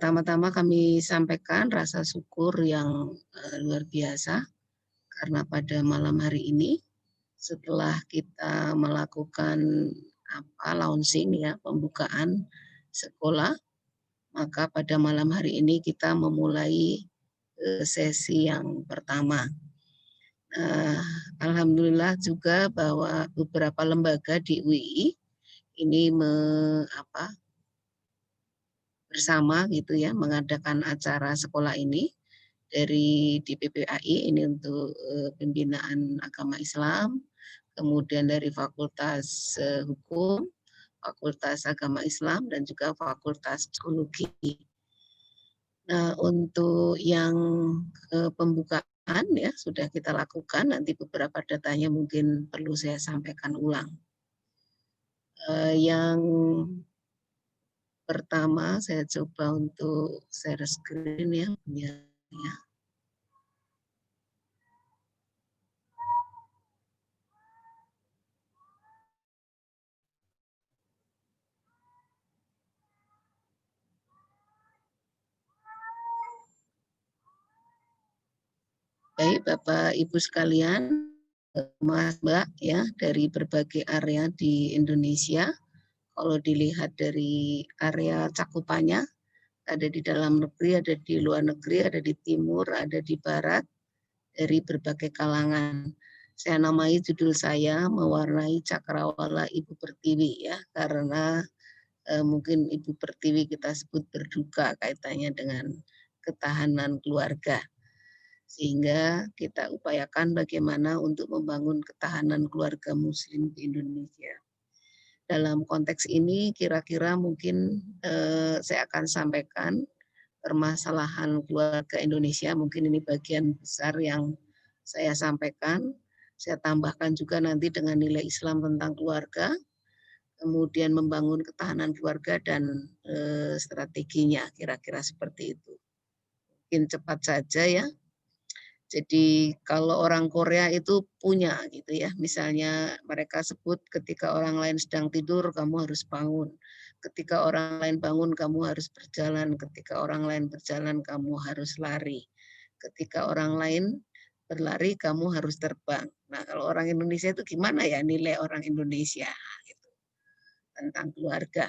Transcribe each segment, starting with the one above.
Pertama-tama kami sampaikan rasa syukur yang luar biasa karena pada malam hari ini setelah kita melakukan launching ya, pembukaan sekolah, maka pada malam hari ini kita memulai sesi yang pertama. Alhamdulillah juga bahwa beberapa lembaga di UII ini bersama gitu ya mengadakan acara sekolah ini dari DPPAI ini untuk pembinaan agama Islam, kemudian dari Fakultas Hukum, Fakultas Agama Islam dan juga Fakultas Psikologi. Nah, untuk yang pembukaan ya sudah kita lakukan, nanti beberapa datanya mungkin perlu saya sampaikan ulang. Yang pertama saya coba untuk share screen ya. Baik Bapak Ibu sekalian, Mas Mbak ya dari berbagai area di Indonesia. Kalau dilihat dari area cakupannya, ada di dalam negeri, ada di luar negeri, ada di timur, ada di barat, dari berbagai kalangan. Saya namai judul saya Mewarnai Cakrawala Ibu Pertiwi ya, karena mungkin Ibu Pertiwi kita sebut berduka kaitannya dengan ketahanan keluarga. Sehingga kita upayakan bagaimana untuk membangun ketahanan keluarga muslim di Indonesia. Dalam konteks ini kira-kira mungkin saya akan sampaikan permasalahan keluarga Indonesia, mungkin ini bagian besar yang saya sampaikan. Saya tambahkan juga nanti dengan nilai Islam tentang keluarga, kemudian membangun ketahanan keluarga dan strateginya, kira-kira seperti itu. Mungkin cepat saja ya. Jadi kalau orang Korea itu punya gitu ya, misalnya mereka sebut ketika orang lain sedang tidur kamu harus bangun. Ketika orang lain bangun kamu harus berjalan, ketika orang lain berjalan kamu harus lari. Ketika orang lain berlari kamu harus terbang. Nah, kalau orang Indonesia itu gimana ya nilai orang Indonesia gitu, tentang keluarga.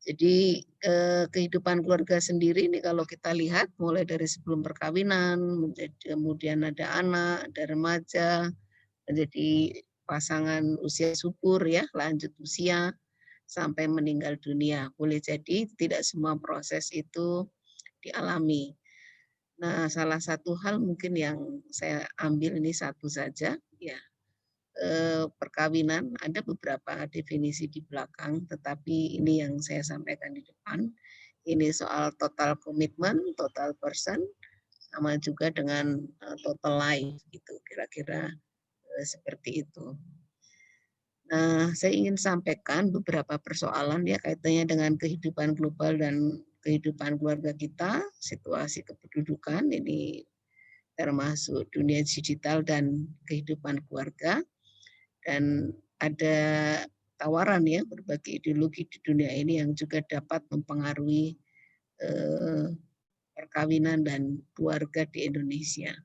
Jadi kehidupan keluarga sendiri ini kalau kita lihat mulai dari sebelum perkawinan, kemudian ada anak, ada remaja, menjadi pasangan usia subur ya, lanjut usia sampai meninggal dunia. Boleh jadi tidak semua proses itu dialami. Nah, salah satu hal mungkin yang saya ambil ini satu saja ya, perkawinan, ada beberapa definisi di belakang, tetapi ini yang saya sampaikan di depan. Ini soal total komitmen, total person, sama juga dengan total life, gitu. Kira-kira seperti itu. Nah, saya ingin sampaikan beberapa persoalan ya kaitannya dengan kehidupan global dan kehidupan keluarga kita, situasi kependudukan, ini termasuk dunia digital dan kehidupan keluarga. Dan ada tawaran ya berbagai ideologi di dunia ini yang juga dapat mempengaruhi perkawinan dan keluarga di Indonesia.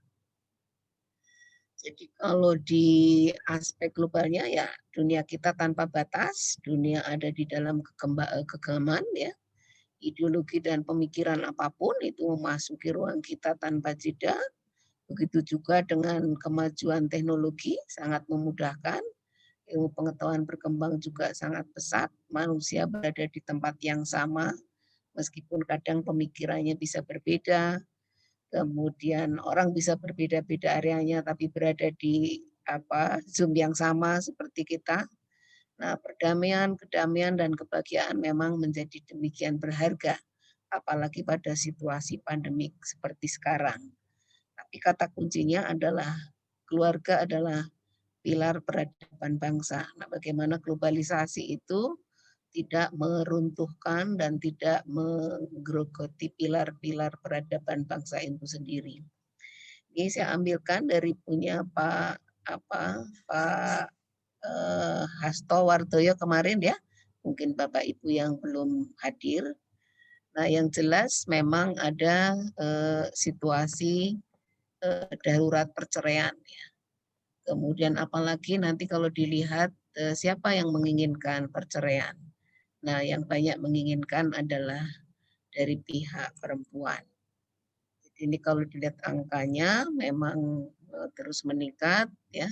Jadi kalau di aspek globalnya ya dunia kita tanpa batas, dunia ada di dalam kegemaran ya, ideologi dan pemikiran apapun itu memasuki ruang kita tanpa jeda. Begitu juga dengan kemajuan teknologi sangat memudahkan. Ilmu pengetahuan berkembang juga sangat pesat, manusia berada di tempat yang sama, meskipun kadang pemikirannya bisa berbeda, kemudian orang bisa berbeda-beda areanya, tapi berada di Zoom yang sama seperti kita. Nah, perdamaian, kedamaian, dan kebahagiaan memang menjadi demikian berharga, apalagi pada situasi pandemik seperti sekarang. Tapi kata kuncinya adalah keluarga adalah pilar peradaban bangsa. Nah, bagaimana globalisasi itu tidak meruntuhkan dan tidak menggerogoti pilar-pilar peradaban bangsa itu sendiri. Ini saya ambilkan dari punya Pak Hasto Wardoyo kemarin ya. Mungkin Bapak Ibu yang belum hadir. Nah, yang jelas memang ada situasi darurat perceraian. Kemudian apalagi nanti kalau dilihat siapa yang menginginkan perceraian. Nah, yang banyak menginginkan adalah dari pihak perempuan. Jadi ini kalau dilihat angkanya memang terus meningkat ya.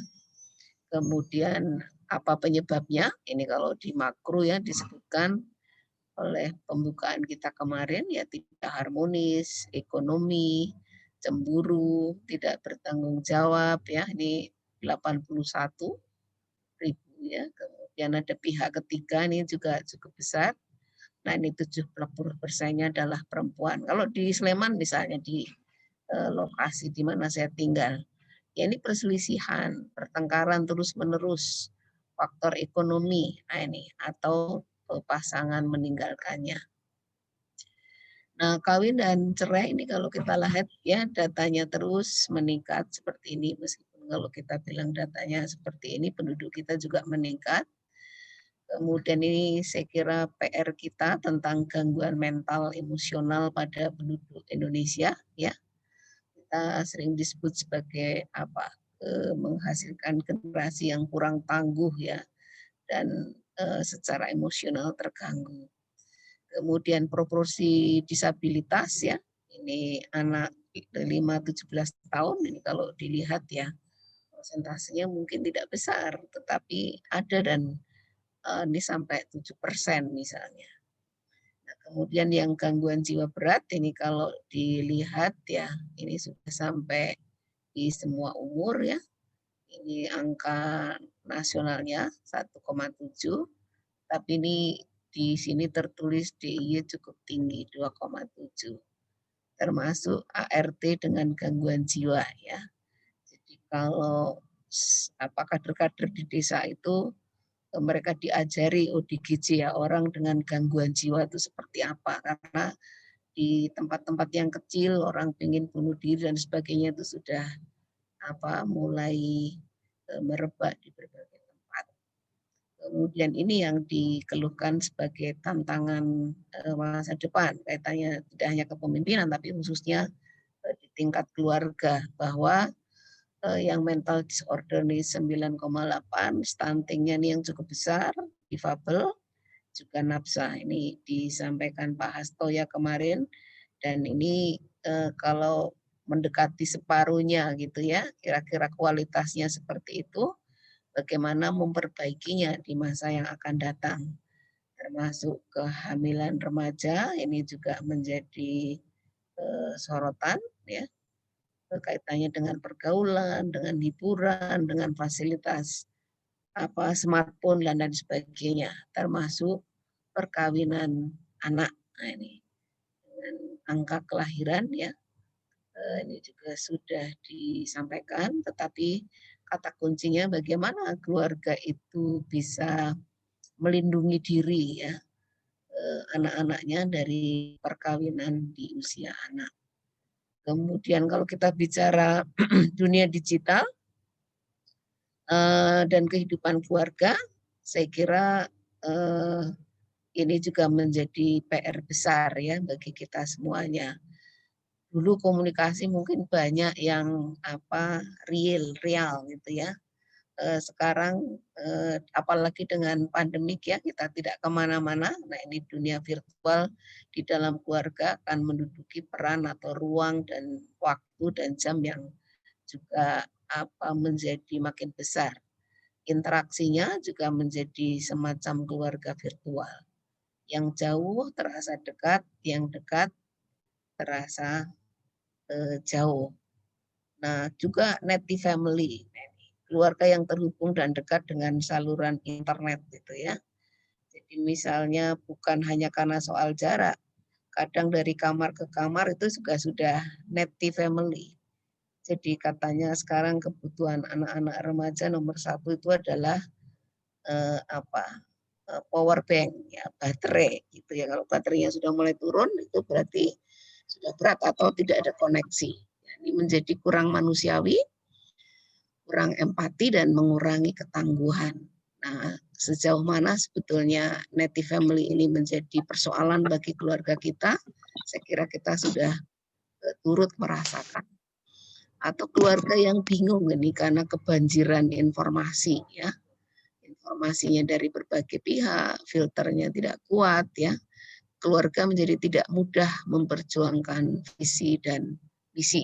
Kemudian apa penyebabnya? Ini kalau di makro ya disebutkan oleh pembukaan kita kemarin ya tidak harmonis, ekonomi, cemburu, tidak bertanggung jawab ya ini 81.000 ya. Kemudian ada pihak ketiga ini juga cukup besar. Nah ini 70%-nya adalah perempuan. Kalau di Sleman misalnya di lokasi di mana saya tinggal, ya ini perselisihan, pertengkaran terus-menerus, faktor ekonomi, nah ini atau pasangan meninggalkannya. Nah, kawin dan cerai ini kalau kita lihat ya datanya terus meningkat seperti ini meskipun kalau kita bilang datanya seperti ini penduduk kita juga meningkat. Kemudian ini saya kira PR kita tentang gangguan mental emosional pada penduduk Indonesia ya. Kita sering disebut sebagai apa? Menghasilkan generasi yang kurang tangguh ya dan secara emosional terganggu. Kemudian proporsi disabilitas ya, ini anak 5-17 tahun ini kalau dilihat ya persentasenya mungkin tidak besar, tetapi ada dan ini sampai 7% misalnya. Nah, kemudian yang gangguan jiwa berat ini kalau dilihat ya ini sudah sampai di semua umur ya. Ini angka nasionalnya 1,7, tapi ini di sini tertulis DIY cukup tinggi 2,7, termasuk ART dengan gangguan jiwa ya. Jadi kalau kader-kader di desa itu mereka diajari ODGJ ya orang dengan gangguan jiwa itu seperti apa karena di tempat-tempat yang kecil orang ingin bunuh diri dan sebagainya itu sudah mulai merebak di berbagai tempat. Kemudian ini yang dikeluhkan sebagai tantangan masa depan kaitannya tidak hanya kepemimpinan tapi khususnya di tingkat keluarga bahwa yang mental disorder ini 9,8, stuntingnya ini yang cukup besar, difabel, juga nafsa. Ini disampaikan Pak Hasto ya kemarin dan ini kalau mendekati separuhnya gitu ya, kira-kira kualitasnya seperti itu, bagaimana memperbaikinya di masa yang akan datang. Termasuk kehamilan remaja, ini juga menjadi sorotan ya, kaitannya dengan pergaulan, dengan hiburan, dengan fasilitas smartphone dan lain sebagainya, termasuk perkawinan anak. Nah, ini dengan angka kelahiran ya ini juga sudah disampaikan, tetapi kata kuncinya bagaimana keluarga itu bisa melindungi diri ya anak-anaknya dari perkawinan di usia anak. Kemudian kalau kita bicara dunia digital dan kehidupan keluarga, saya kira ini juga menjadi PR besar ya bagi kita semuanya. Dulu komunikasi mungkin banyak yang real gitu ya. Sekarang apalagi dengan pandemik ya kita tidak kemana-mana. Nah ini dunia virtual di dalam keluarga akan menduduki peran atau ruang dan waktu dan jam yang juga menjadi makin besar. Interaksinya juga menjadi semacam keluarga virtual. Yang jauh terasa dekat, yang dekat terasa jauh. Nah, juga native family, keluarga yang terhubung dan dekat dengan saluran internet gitu ya. Jadi misalnya bukan hanya karena soal jarak, kadang dari kamar ke kamar itu juga sudah native family. Jadi katanya sekarang kebutuhan anak-anak remaja nomor 1 itu adalah power bank ya, baterai gitu ya. Kalau baterainya sudah mulai turun itu berarti sudah berat atau tidak ada koneksi. Ini menjadi kurang manusiawi, kurang empati dan mengurangi ketangguhan. Nah, sejauh mana sebetulnya native family ini menjadi persoalan bagi keluarga kita, saya kira kita sudah turut merasakan. Atau keluarga yang bingung ini karena kebanjiran informasi ya. Informasinya dari berbagai pihak, filternya tidak kuat ya. Keluarga menjadi tidak mudah memperjuangkan visi dan misi.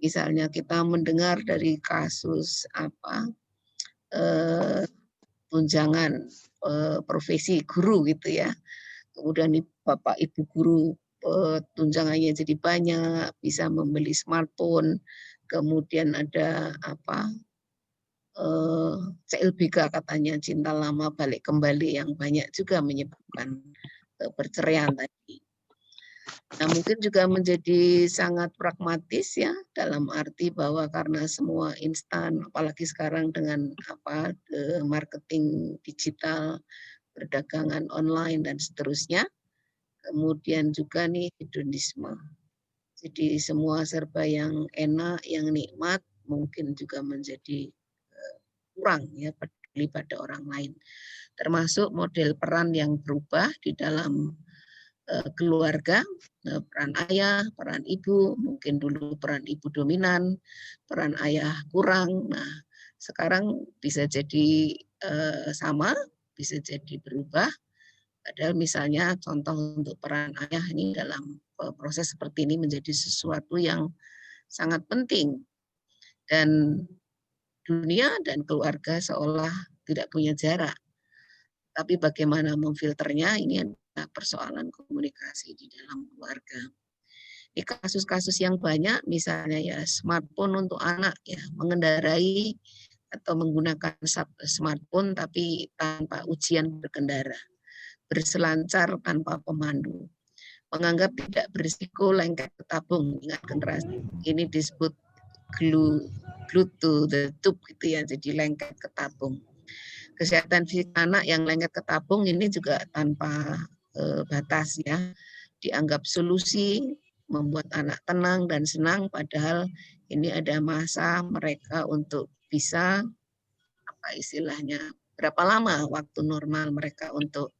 Misalnya kita mendengar dari kasus tunjangan profesi guru gitu ya. Kemudian Bapak Ibu guru tunjangannya jadi banyak, bisa membeli smartphone, kemudian ada CLBK katanya cinta lama balik kembali yang banyak juga menyebabkan perceraian tadi. Nah, mungkin juga menjadi sangat pragmatis ya, dalam arti bahwa karena semua instan, apalagi sekarang dengan marketing digital, perdagangan online dan seterusnya. Kemudian juga nih hedonisme. Jadi semua serba yang enak, yang nikmat mungkin juga menjadi kurang ya peduli pada orang lain. Termasuk model peran yang berubah di dalam keluarga, peran ayah, peran ibu, mungkin dulu peran ibu dominan, peran ayah kurang. Nah, sekarang bisa jadi sama, bisa jadi berubah. Padahal misalnya contoh untuk peran ayah ini dalam proses seperti ini menjadi sesuatu yang sangat penting. Dan dunia dan keluarga seolah tidak punya jarak. Tapi bagaimana memfilternya ini adalah persoalan komunikasi di dalam keluarga. Di kasus-kasus yang banyak, misalnya ya smartphone untuk anak ya mengendarai atau menggunakan smartphone tapi tanpa ujian berkendara, berselancar tanpa pemandu, menganggap tidak berisiko lengket ke tabung. Ingat generasi ini disebut glue to the tube gitu ya, jadi lengket ke tabung. Kesehatan fisik anak yang lengket ke tabung ini juga tanpa batas ya, dianggap solusi membuat anak tenang dan senang, padahal ini ada masa mereka untuk bisa istilahnya berapa lama waktu normal mereka untuk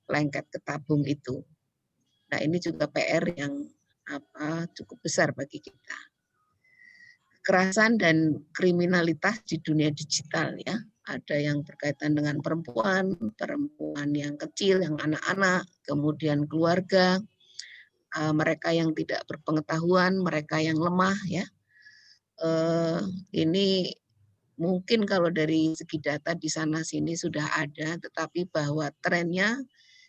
lengket ke tabung itu. Nah, ini juga PR yang cukup besar bagi kita. Kekerasan dan kriminalitas di dunia digital ya. Ada yang berkaitan dengan perempuan yang kecil, yang anak-anak, kemudian keluarga, mereka yang tidak berpengetahuan, mereka yang lemah ya. Ini mungkin kalau dari segi data di sana sini sudah ada, tetapi bahwa trennya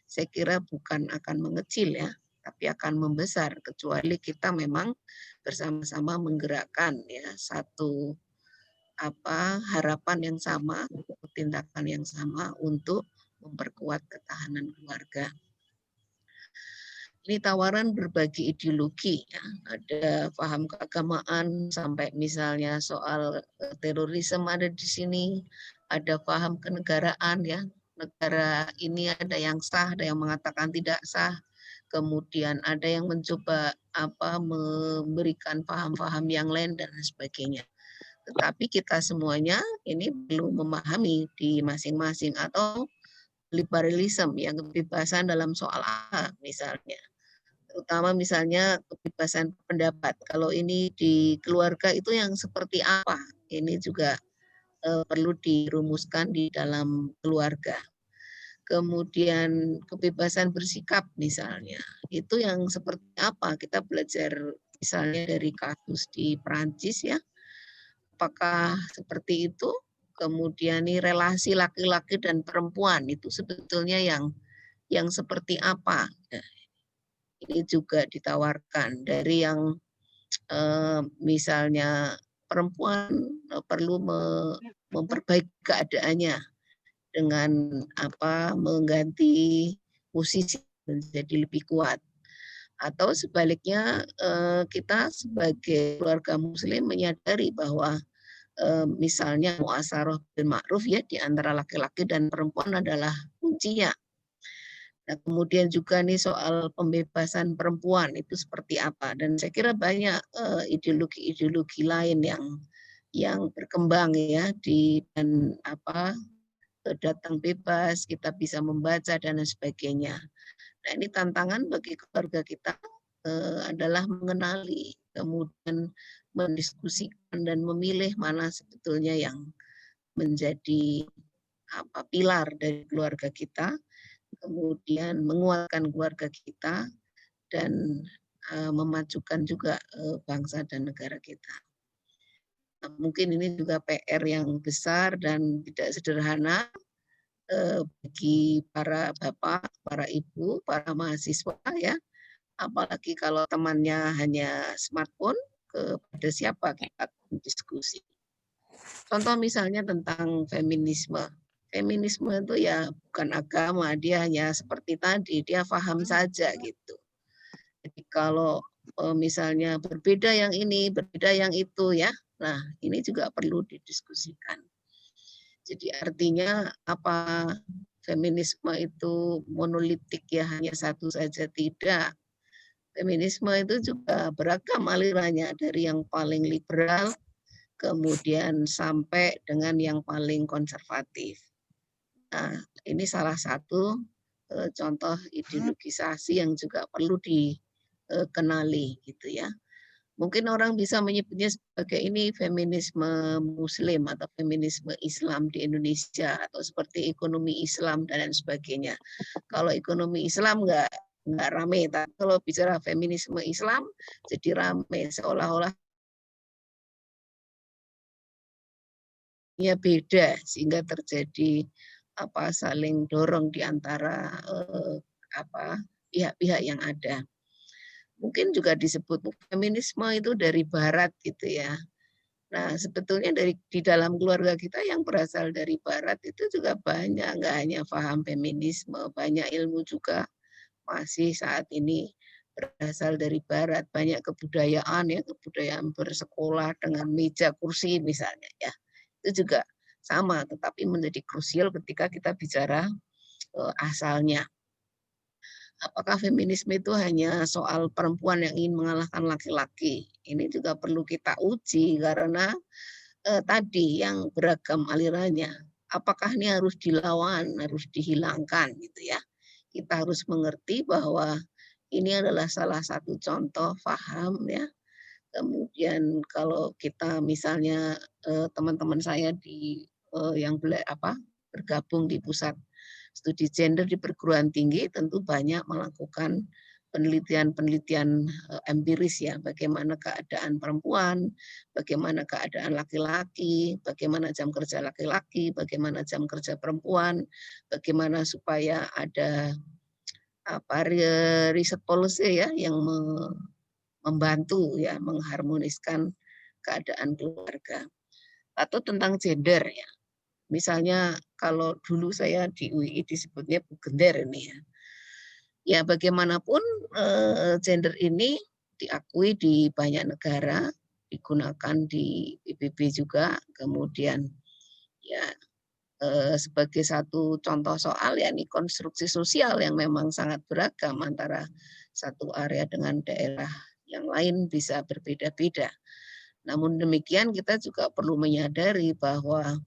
saya kira bukan akan mengecil ya, tapi akan membesar kecuali kita memang bersama-sama menggerakkan ya satu harapan yang sama, tindakan yang sama untuk memperkuat ketahanan keluarga. Ini tawaran berbagi ideologi ya, ada paham keagamaan sampai misalnya soal terorisme ada di sini, ada paham kenegaraan ya, negara ini ada yang sah, ada yang mengatakan tidak sah, kemudian ada yang mencoba memberikan paham-paham yang lain dan sebagainya. Tetapi kita semuanya ini perlu memahami di masing-masing atau liberalisme yang kebebasan dalam soal apa misalnya. Terutama misalnya kebebasan pendapat. Kalau ini di keluarga itu yang seperti apa? Ini juga perlu dirumuskan di dalam keluarga. Kemudian kebebasan bersikap misalnya, itu yang seperti apa? Kita belajar misalnya dari kasus di Perancis ya, apakah seperti itu? Kemudian ini relasi laki-laki dan perempuan itu sebetulnya yang seperti apa? Nah, ini juga ditawarkan dari yang misalnya perempuan perlu memperbaiki keadaannya dengan mengganti posisi menjadi lebih kuat. Atau sebaliknya kita sebagai keluarga muslim menyadari bahwa misalnya muasaroh bil ma'ruf ya di antara laki-laki dan perempuan adalah kuncinya. Nah, kemudian juga nih soal pembebasan perempuan itu seperti apa, dan saya kira banyak ideologi-ideologi lain yang berkembang ya dan datang bebas, kita bisa membaca dan lain sebagainya. Nah, ini tantangan bagi keluarga kita adalah mengenali, kemudian mendiskusikan dan memilih mana sebetulnya yang menjadi pilar dari keluarga kita, kemudian menguatkan keluarga kita dan memajukan juga bangsa dan negara kita. Nah, mungkin ini juga PR yang besar dan tidak sederhana bagi para bapak, para ibu, para mahasiswa ya. Apalagi kalau temannya hanya smartphone, kepada siapa kita diskusi. Contoh misalnya tentang feminisme. Feminisme itu ya bukan agama, dia hanya seperti tadi, dia paham saja gitu. Jadi kalau misalnya berbeda yang ini, berbeda yang itu ya, nah ini juga perlu didiskusikan. Jadi artinya apa feminisme itu monolitik ya hanya satu saja, tidak. Feminisme itu juga beragam alirannya dari yang paling liberal kemudian sampai dengan yang paling konservatif. Nah, ini salah satu contoh ideologisasi yang juga perlu dikenali gitu ya. Mungkin orang bisa menyebutnya sebagai ini feminisme Muslim atau feminisme Islam di Indonesia atau seperti ekonomi Islam dan lain sebagainya. Kalau ekonomi Islam nggak rame, tapi kalau bicara feminisme Islam jadi rame seolah-olah beda sehingga terjadi saling dorong di antara pihak-pihak yang ada. Mungkin juga disebut feminisme itu dari barat gitu ya. Nah, sebetulnya di dalam keluarga kita yang berasal dari barat itu juga banyak, nggak hanya paham feminisme, banyak ilmu juga masih saat ini berasal dari barat, banyak kebudayaan ya, kebudayaan bersekolah dengan meja kursi misalnya ya. Itu juga sama, tetapi menjadi krusial ketika kita bicara asalnya. Apakah feminisme itu hanya soal perempuan yang ingin mengalahkan laki-laki? Ini juga perlu kita uji karena tadi yang beragam alirannya. Apakah ini harus dilawan, harus dihilangkan gitu ya. Kita harus mengerti bahwa ini adalah salah satu contoh paham ya. Kemudian kalau kita misalnya teman-teman saya yang bergabung di pusat studi gender di perguruan tinggi tentu banyak melakukan penelitian-penelitian empiris ya, bagaimana keadaan perempuan, bagaimana keadaan laki-laki, bagaimana jam kerja laki-laki, bagaimana jam kerja perempuan, bagaimana supaya ada riset policy ya yang membantu ya mengharmoniskan keadaan keluarga. Atau tentang gender ya. Misalnya kalau dulu saya di UI disebutnya bugender ini ya. Ya bagaimanapun gender ini diakui di banyak negara, digunakan di PBB juga, kemudian ya sebagai satu contoh soal ya ini konstruksi sosial yang memang sangat beragam antara satu area dengan daerah yang lain bisa berbeda-beda. Namun demikian kita juga perlu menyadari bahwa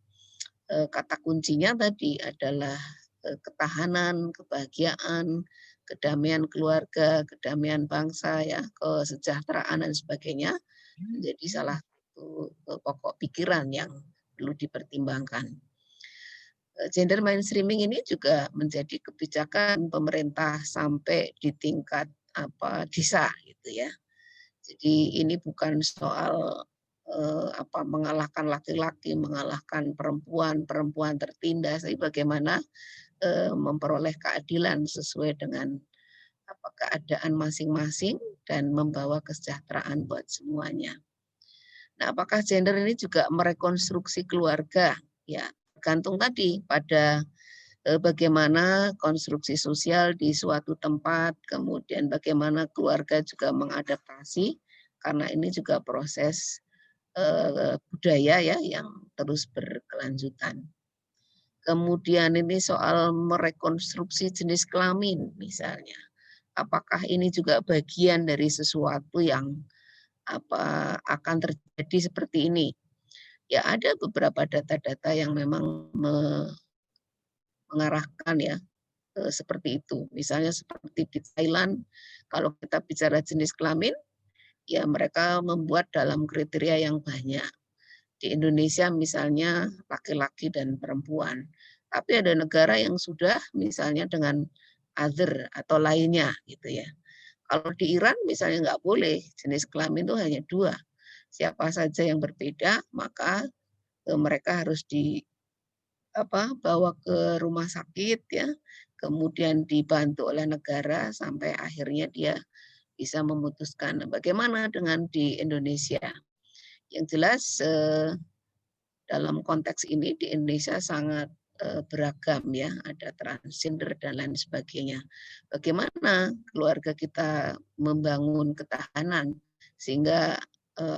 kata kuncinya tadi adalah ketahanan, kebahagiaan, kedamaian keluarga, kedamaian bangsa, ya, kesejahteraan dan sebagainya menjadi salah satu pokok pikiran yang perlu dipertimbangkan. Gender mainstreaming ini juga menjadi kebijakan pemerintah sampai di tingkat desa gitu ya. Jadi ini bukan soal mengalahkan laki-laki, mengalahkan perempuan, perempuan tertindas, tapi bagaimana memperoleh keadilan sesuai dengan keadaan masing-masing dan membawa kesejahteraan buat semuanya. Nah, apakah gender ini juga merekonstruksi keluarga? Ya, tergantung tadi pada bagaimana konstruksi sosial di suatu tempat, kemudian bagaimana keluarga juga mengadaptasi, karena ini juga proses budaya ya yang terus berkelanjutan. Kemudian ini soal merekonstruksi jenis kelamin misalnya. Apakah ini juga bagian dari sesuatu yang akan terjadi seperti ini? Ya ada beberapa data-data yang memang mengarahkan ya seperti itu. Misalnya seperti di Thailand, kalau kita bicara jenis kelamin, ya mereka membuat dalam kriteria yang banyak. Di Indonesia misalnya laki-laki dan perempuan. Tapi ada negara yang sudah misalnya dengan other atau lainnya gitu ya. Kalau di Iran misalnya nggak boleh, jenis kelamin itu hanya dua. Siapa saja yang berbeda, maka mereka harus bawa ke rumah sakit ya, kemudian dibantu oleh negara sampai akhirnya dia bisa memutuskan. Bagaimana dengan di Indonesia? Yang jelas dalam konteks ini di Indonesia sangat beragam ya, ada transgender dan lain sebagainya. Bagaimana keluarga kita membangun ketahanan sehingga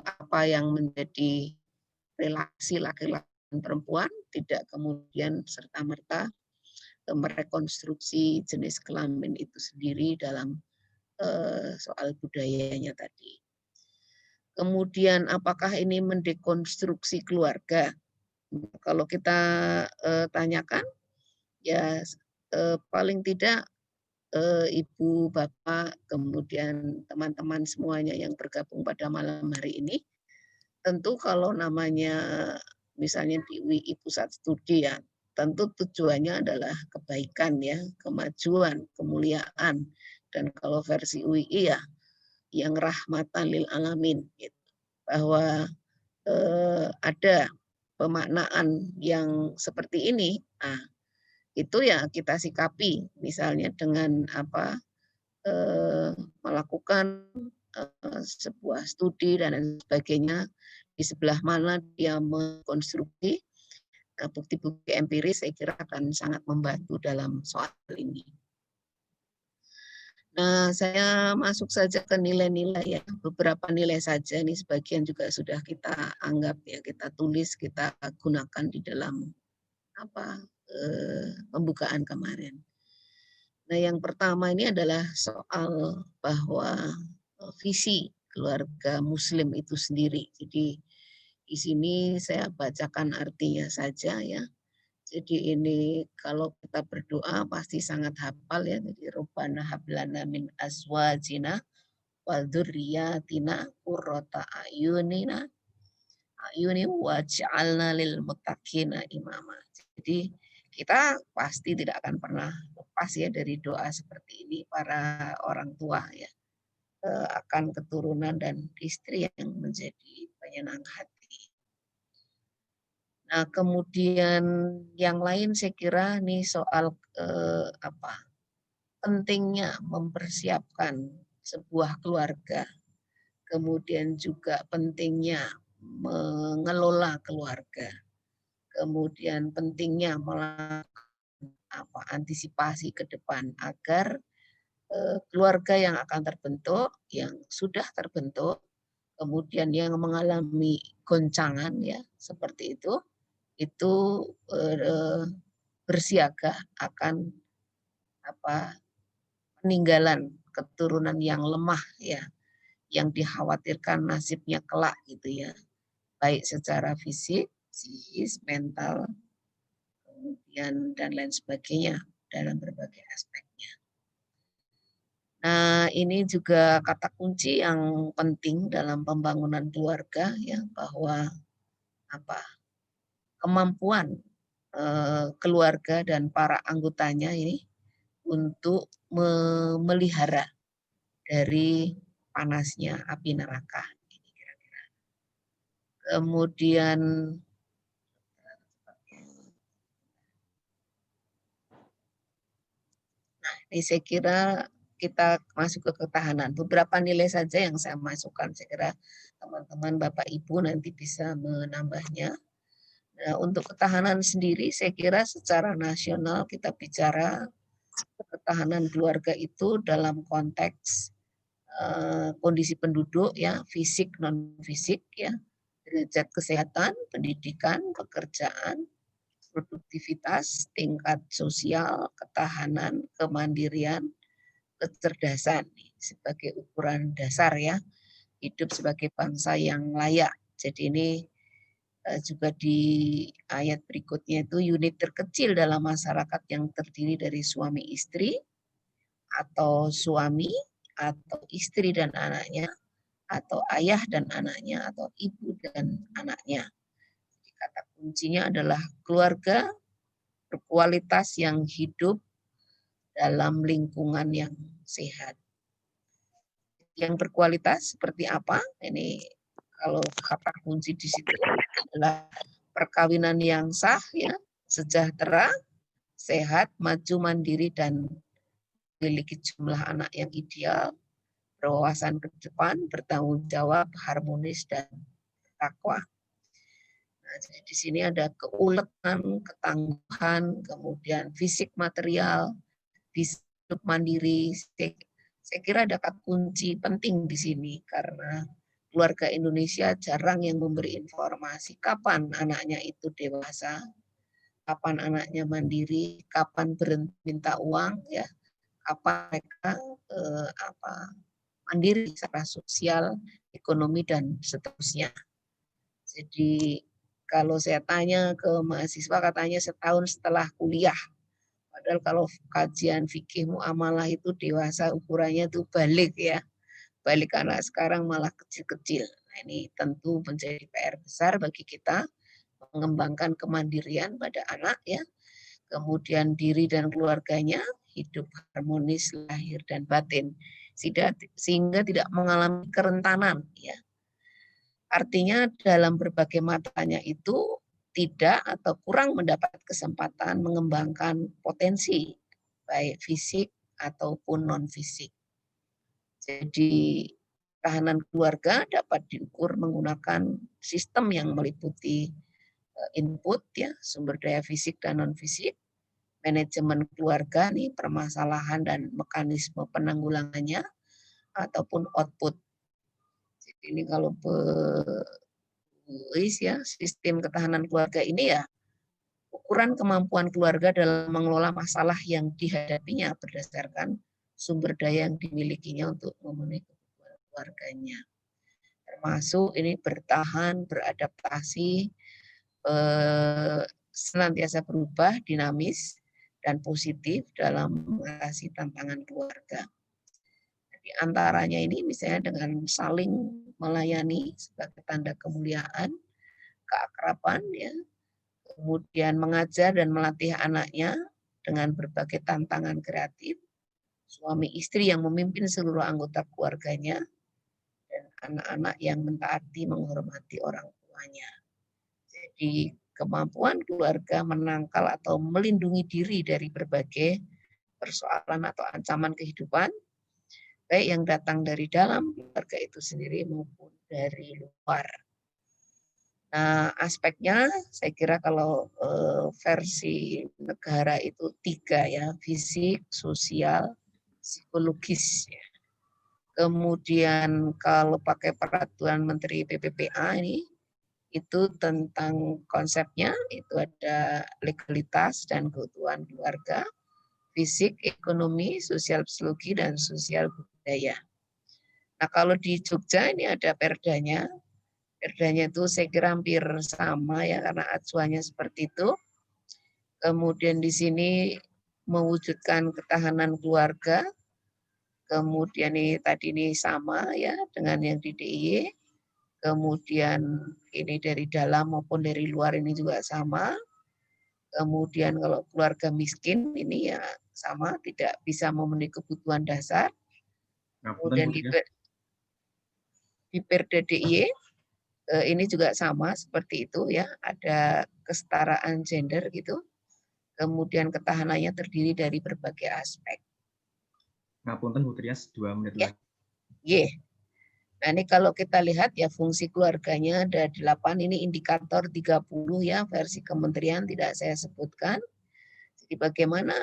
apa yang menjadi relasi laki-laki dan perempuan tidak kemudian serta-merta merekonstruksi jenis kelamin itu sendiri dalam soal budayanya tadi. Kemudian apakah ini mendekonstruksi keluarga? Kalau kita tanyakan, ya paling tidak ibu, bapak, kemudian teman-teman semuanya yang bergabung pada malam hari ini, tentu kalau namanya misalnya di UI Pusat Studi ya, tentu tujuannya adalah kebaikan ya, kemajuan, kemuliaan. Dan kalau versi UI ya, yang rahmatan lil alamin, gitu. Bahwa ada pemaknaan yang seperti ini, nah, itu ya kita sikapi, misalnya dengan melakukan sebuah studi dan lain sebagainya, di sebelah mana dia mengkonstruksi bukti-bukti empiris, saya kira akan sangat membantu dalam soal ini. Nah, saya masuk saja ke nilai-nilai ya, beberapa nilai saja, ini sebagian juga sudah kita anggap ya, kita tulis, kita gunakan di dalam pembukaan kemarin. Nah, yang pertama ini adalah soal bahwa visi keluarga Muslim itu sendiri. Jadi di sini saya bacakan artinya saja ya. Jadi ini kalau kita berdoa pasti sangat hafal ya. Jadi Rabbana hablana min azwajina wa dzurriyyatina qurrata ayuni waj'alna lil muttaqina imama. Jadi kita pasti tidak akan pernah lepas ya dari doa seperti ini para orang tua ya, akan keturunan dan istri yang menjadi penyenang hati. Nah, kemudian yang lain saya kira nih soal pentingnya mempersiapkan sebuah keluarga, kemudian juga pentingnya mengelola keluarga, kemudian pentingnya melakukan antisipasi ke depan agar keluarga yang akan terbentuk, yang sudah terbentuk, kemudian yang mengalami goncangan ya seperti itu bersiaga akan peninggalan keturunan yang lemah ya, yang dikhawatirkan nasibnya kelak gitu ya, baik secara fisik, psikis, mental, kemudian dan lain sebagainya dalam berbagai aspeknya. Nah, ini juga kata kunci yang penting dalam pembangunan keluarga ya, bahwa kemampuan keluarga dan para anggotanya ini untuk memelihara dari panasnya api neraka. Kemudian ini saya kira kita masuk ke ketahanan. Beberapa nilai saja yang saya masukkan, saya kira teman-teman Bapak Ibu nanti bisa menambahnya. Nah, untuk ketahanan sendiri saya kira secara nasional kita bicara ketahanan keluarga itu dalam konteks kondisi penduduk ya, fisik non fisik ya, derajat kesehatan, pendidikan, pekerjaan, produktivitas, tingkat sosial, ketahanan, kemandirian, kecerdasan sebagai ukuran dasar ya, hidup sebagai bangsa yang layak. Jadi ini Juga di ayat berikutnya itu unit terkecil dalam masyarakat yang terdiri dari suami istri atau suami atau istri dan anaknya atau ayah dan anaknya atau ibu dan anaknya. Kata kuncinya adalah keluarga berkualitas yang hidup dalam lingkungan yang sehat. Yang berkualitas seperti apa? Ini kalau kata kunci di situ adalah perkawinan yang sah, ya, sejahtera, sehat, maju mandiri dan memiliki jumlah anak yang ideal, berwawasan ke depan, bertanggung jawab, harmonis dan takwa. Nah, jadi di sini ada keuletan, ketangguhan, kemudian fisik material, bisa hidup mandiri. Saya kira ada kata kunci penting di sini karena keluarga Indonesia jarang yang memberi informasi kapan anaknya itu dewasa, kapan anaknya mandiri, kapan berhenti minta uang, ya, kapan mereka mandiri secara sosial, ekonomi dan seterusnya. Jadi kalau saya tanya ke mahasiswa katanya setahun setelah kuliah. Padahal kalau kajian fikih muamalah itu dewasa ukurannya itu balik, ya. Balik anak sekarang malah kecil-kecil. Nah, ini tentu menjadi PR besar bagi kita mengembangkan kemandirian pada anak, ya. Kemudian diri dan keluarganya hidup harmonis lahir dan batin sehingga tidak mengalami kerentanan, ya. Artinya dalam berbagai matanya itu tidak atau kurang mendapat kesempatan mengembangkan potensi baik fisik ataupun non fisik. Jadi ketahanan keluarga dapat diukur menggunakan sistem yang meliputi input, ya, sumber daya fisik dan non fisik, manajemen keluarga nih, permasalahan dan mekanisme penanggulangannya ataupun output. Jadi ini kalau ya, sistem ketahanan keluarga ini ya ukuran kemampuan keluarga dalam mengelola masalah yang dihadapinya berdasarkan sumber daya yang dimilikinya untuk memenuhi kebutuhan keluarganya. Termasuk ini bertahan, beradaptasi, senantiasa berubah, dinamis, dan positif dalam mengatasi tantangan keluarga. Di antaranya ini misalnya dengan saling melayani sebagai tanda kemuliaan, keakraban, ya, kemudian mengajar dan melatih anaknya dengan berbagai tantangan kreatif, suami istri yang memimpin seluruh anggota keluarganya, dan anak-anak yang mentaati menghormati orang tuanya. Jadi kemampuan keluarga menangkal atau melindungi diri dari berbagai persoalan atau ancaman kehidupan, baik yang datang dari dalam keluarga itu sendiri maupun dari luar. Nah, aspeknya saya kira kalau versi negara itu 3, ya, fisik, sosial, psikologis. Ya. Kemudian kalau pakai peraturan Menteri PPPA ini, itu tentang konsepnya, itu ada legalitas dan keutuhan keluarga, fisik, ekonomi, sosial psikologi, dan sosial budaya. Nah, kalau di Jogja ini ada perdanya. Perdanya itu saya kira hampir sama, ya, karena acuannya seperti itu. Kemudian di sini mewujudkan ketahanan keluarga. Kemudian ini tadi ini sama, ya, dengan yang di DIY. Kemudian ini dari dalam maupun dari luar ini juga sama. Kemudian kalau keluarga miskin ini ya sama, tidak bisa memenuhi kebutuhan dasar. Kemudian di Perda DIY ini juga sama seperti itu, ya, ada kesetaraan gender gitu. Kemudian ketahanannya terdiri dari berbagai aspek. Ngapunten Bu Trias, 2 menit ya. lagi. Yeah. Nah, ini kalau kita lihat ya fungsi keluarganya ada 8, ini indikator 30, ya, versi kementerian tidak saya sebutkan. Jadi bagaimana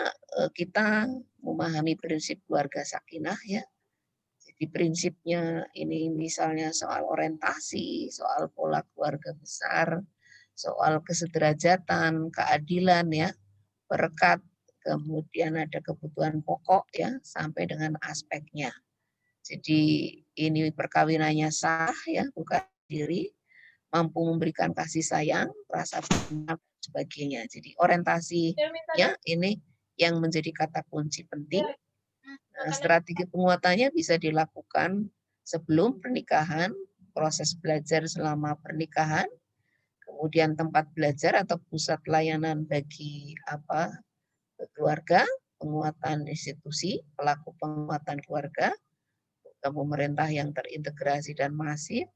kita memahami prinsip keluarga sakinah, ya. Jadi prinsipnya ini misalnya soal orientasi, soal pola keluarga besar, soal kesederajatan, keadilan, ya, perekat, kemudian ada kebutuhan pokok, ya, sampai dengan aspeknya. Jadi ini perkawinannya sah, ya, bukan diri, mampu memberikan kasih sayang, rasa benar, dan sebagainya. Jadi orientasinya ini yang menjadi kata kunci penting. Nah, strategi penguatannya bisa dilakukan sebelum pernikahan, proses belajar selama pernikahan, kemudian tempat belajar atau pusat layanan bagi keluarga, penguatan institusi, pelaku penguatan keluarga, pemerintah yang terintegrasi dan masif,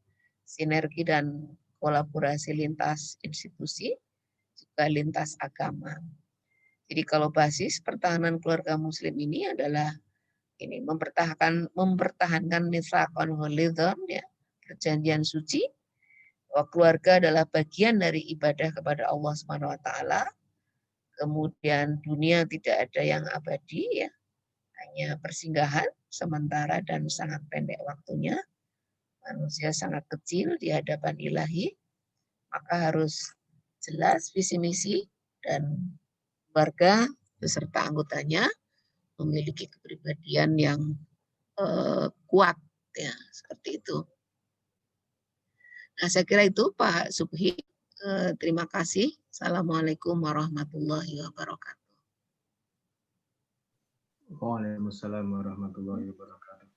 sinergi dan kolaborasi lintas institusi, juga lintas agama. Jadi kalau basis pertahanan keluarga muslim ini adalah ini mempertahankan mitsaqan ghalidhan, ya, perjanjian suci, bahwa keluarga adalah bagian dari ibadah kepada Allah Subhanahu wa taala. Kemudian dunia tidak ada yang abadi, ya, hanya persinggahan sementara dan sangat pendek waktunya. Manusia sangat kecil di hadapan ilahi, maka harus jelas visi misi dan keluarga beserta anggotanya memiliki kepribadian yang kuat, ya, seperti itu. Nah, saya kira itu Pak Subhi. Terima kasih. Assalamualaikum warahmatullahi wabarakatuh. Waalaikumsalam warahmatullahi wabarakatuh.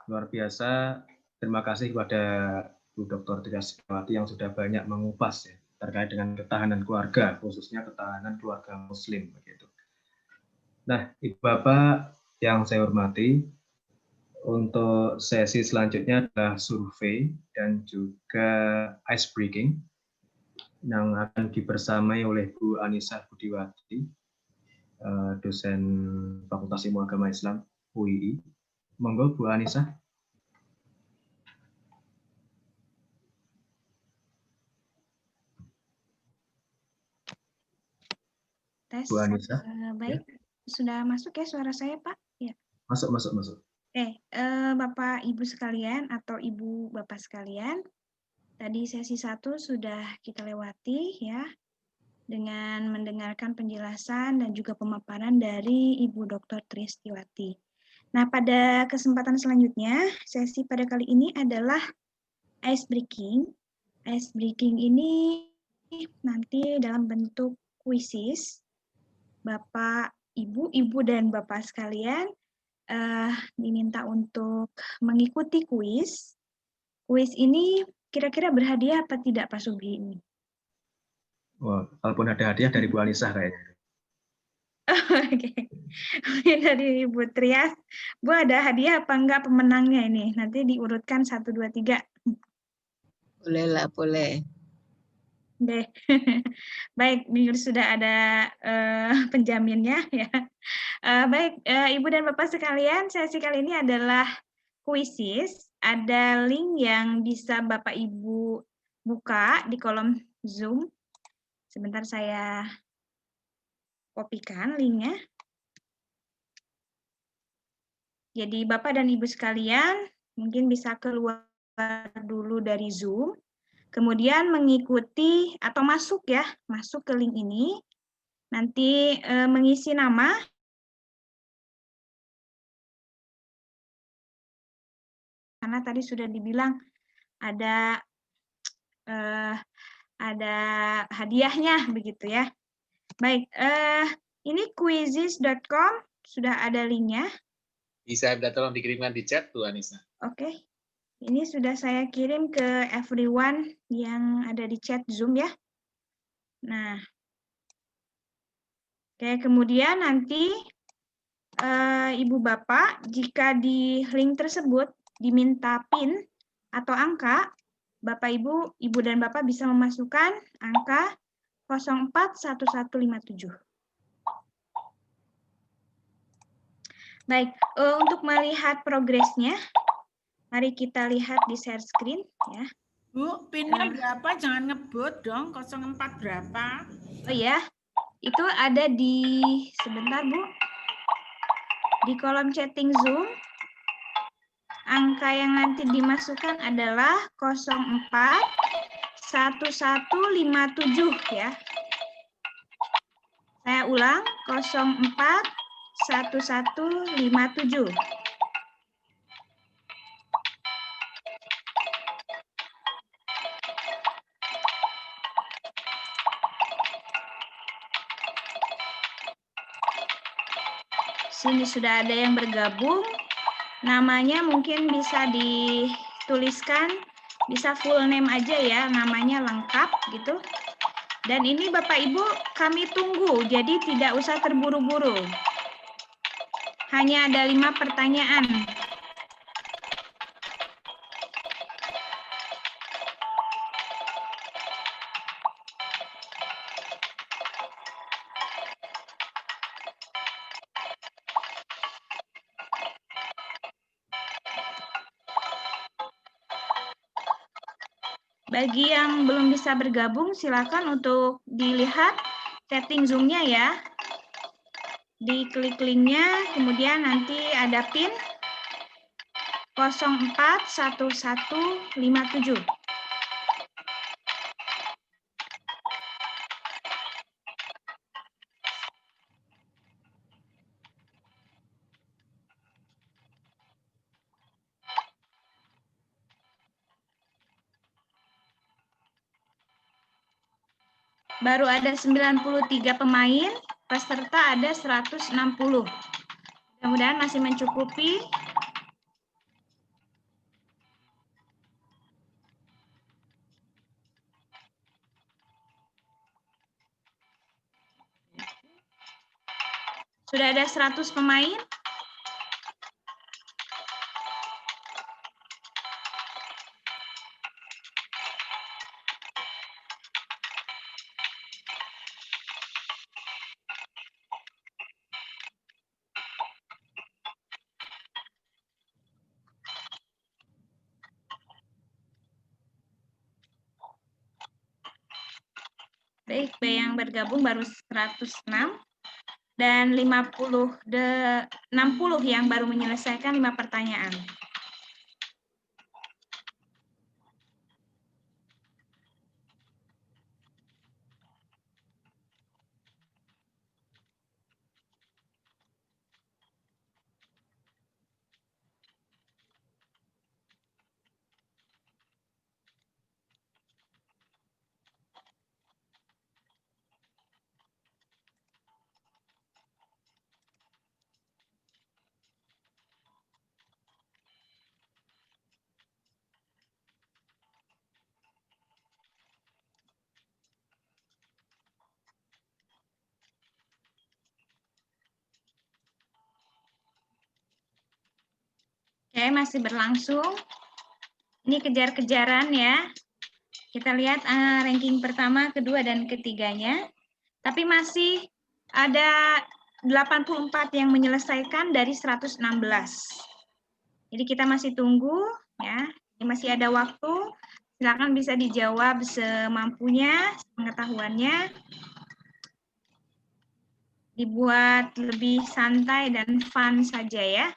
Luar biasa. Terima kasih kepada Bu Dr. Trias Setiawati yang sudah banyak mengupas, ya, terkait dengan ketahanan keluarga, khususnya ketahanan keluarga Muslim. Begitu. Nah, Ibu Bapak yang saya hormati, untuk sesi selanjutnya adalah survei dan juga ice breaking yang akan dibersamai oleh Bu Anissa Budiwati, dosen Fakultas Ilmu Agama Islam UII. Monggo Bu Anissa. Tes. Bu Anissa. Baik, ya. Sudah masuk ya suara saya, Pak? Ya. Masuk. Oke, Bapak Ibu sekalian atau Ibu Bapak sekalian, tadi sesi 1 sudah kita lewati, ya, dengan mendengarkan penjelasan dan juga pemaparan dari Ibu Dr. Trias Setiawati. Nah, pada kesempatan selanjutnya, sesi pada kali ini adalah ice breaking. Ice breaking ini nanti dalam bentuk kuisis. Bapak, Ibu dan Bapak sekalian diminta untuk mengikuti kuis. Kuis ini kira-kira berhadiah apa tidak, Pak Subhi ini? Wah, walaupun ada hadiah dari Bu Anissa kayaknya. Oke. Dari Ibu Trias, Bu ada hadiah apa enggak pemenangnya ini? Nanti diurutkan 1, 2, 3. Boleh. Deh. Baik, ini sudah ada penjaminnya, ya. Baik, Ibu dan Bapak sekalian, sesi kali ini adalah kuisis. Ada link yang bisa Bapak Ibu buka di kolom Zoom. Sebentar saya kopikan linknya. Jadi Bapak dan Ibu sekalian mungkin bisa keluar dulu dari Zoom, kemudian mengikuti atau masuk ke link ini, nanti mengisi nama, karena tadi sudah dibilang ada hadiahnya begitu ya. Baik, ini quizizz.com sudah ada linknya. Bisa tolong dikirimkan di chat, Bu Anissa. Oke, ini sudah saya kirim ke everyone yang ada di chat Zoom ya. Nah, oke, kemudian nanti Ibu Bapak jika di link tersebut diminta PIN atau angka, Bapak Ibu dan Bapak bisa memasukkan angka 041157. Baik, untuk melihat progresnya, mari kita lihat di share screen ya. Bu, PIN-nya berapa? Jangan ngebut dong, 04 berapa? Oh ya, itu ada di, sebentar Bu, di kolom chatting Zoom. Angka yang nanti dimasukkan adalah 041157 ya. Saya ulang, 041157. sini sudah ada yang bergabung. Namanya mungkin bisa dituliskan, bisa full name aja ya, namanya lengkap gitu. Dan ini Bapak Ibu kami tunggu, jadi tidak usah terburu-buru. Hanya ada 5 pertanyaan. Bagi yang belum bisa bergabung, silakan untuk dilihat setting Zoom-nya ya. Diklik linknya, kemudian nanti ada PIN 041157. Baru ada 93 pemain, peserta ada 160. Mudah-mudahan masih mencukupi. Sudah ada 100 pemain. Baik, yang bergabung baru 106 dan 60 yang baru menyelesaikan 5 pertanyaan. Oke, masih berlangsung. Ini kejar-kejaran ya. Kita lihat ranking pertama, kedua, dan ketiganya. Tapi masih ada 84 yang menyelesaikan dari 116. Jadi kita masih tunggu ya. Ini masih ada waktu. Silakan bisa dijawab semampunya, pengetahuannya. Dibuat lebih santai dan fun saja ya.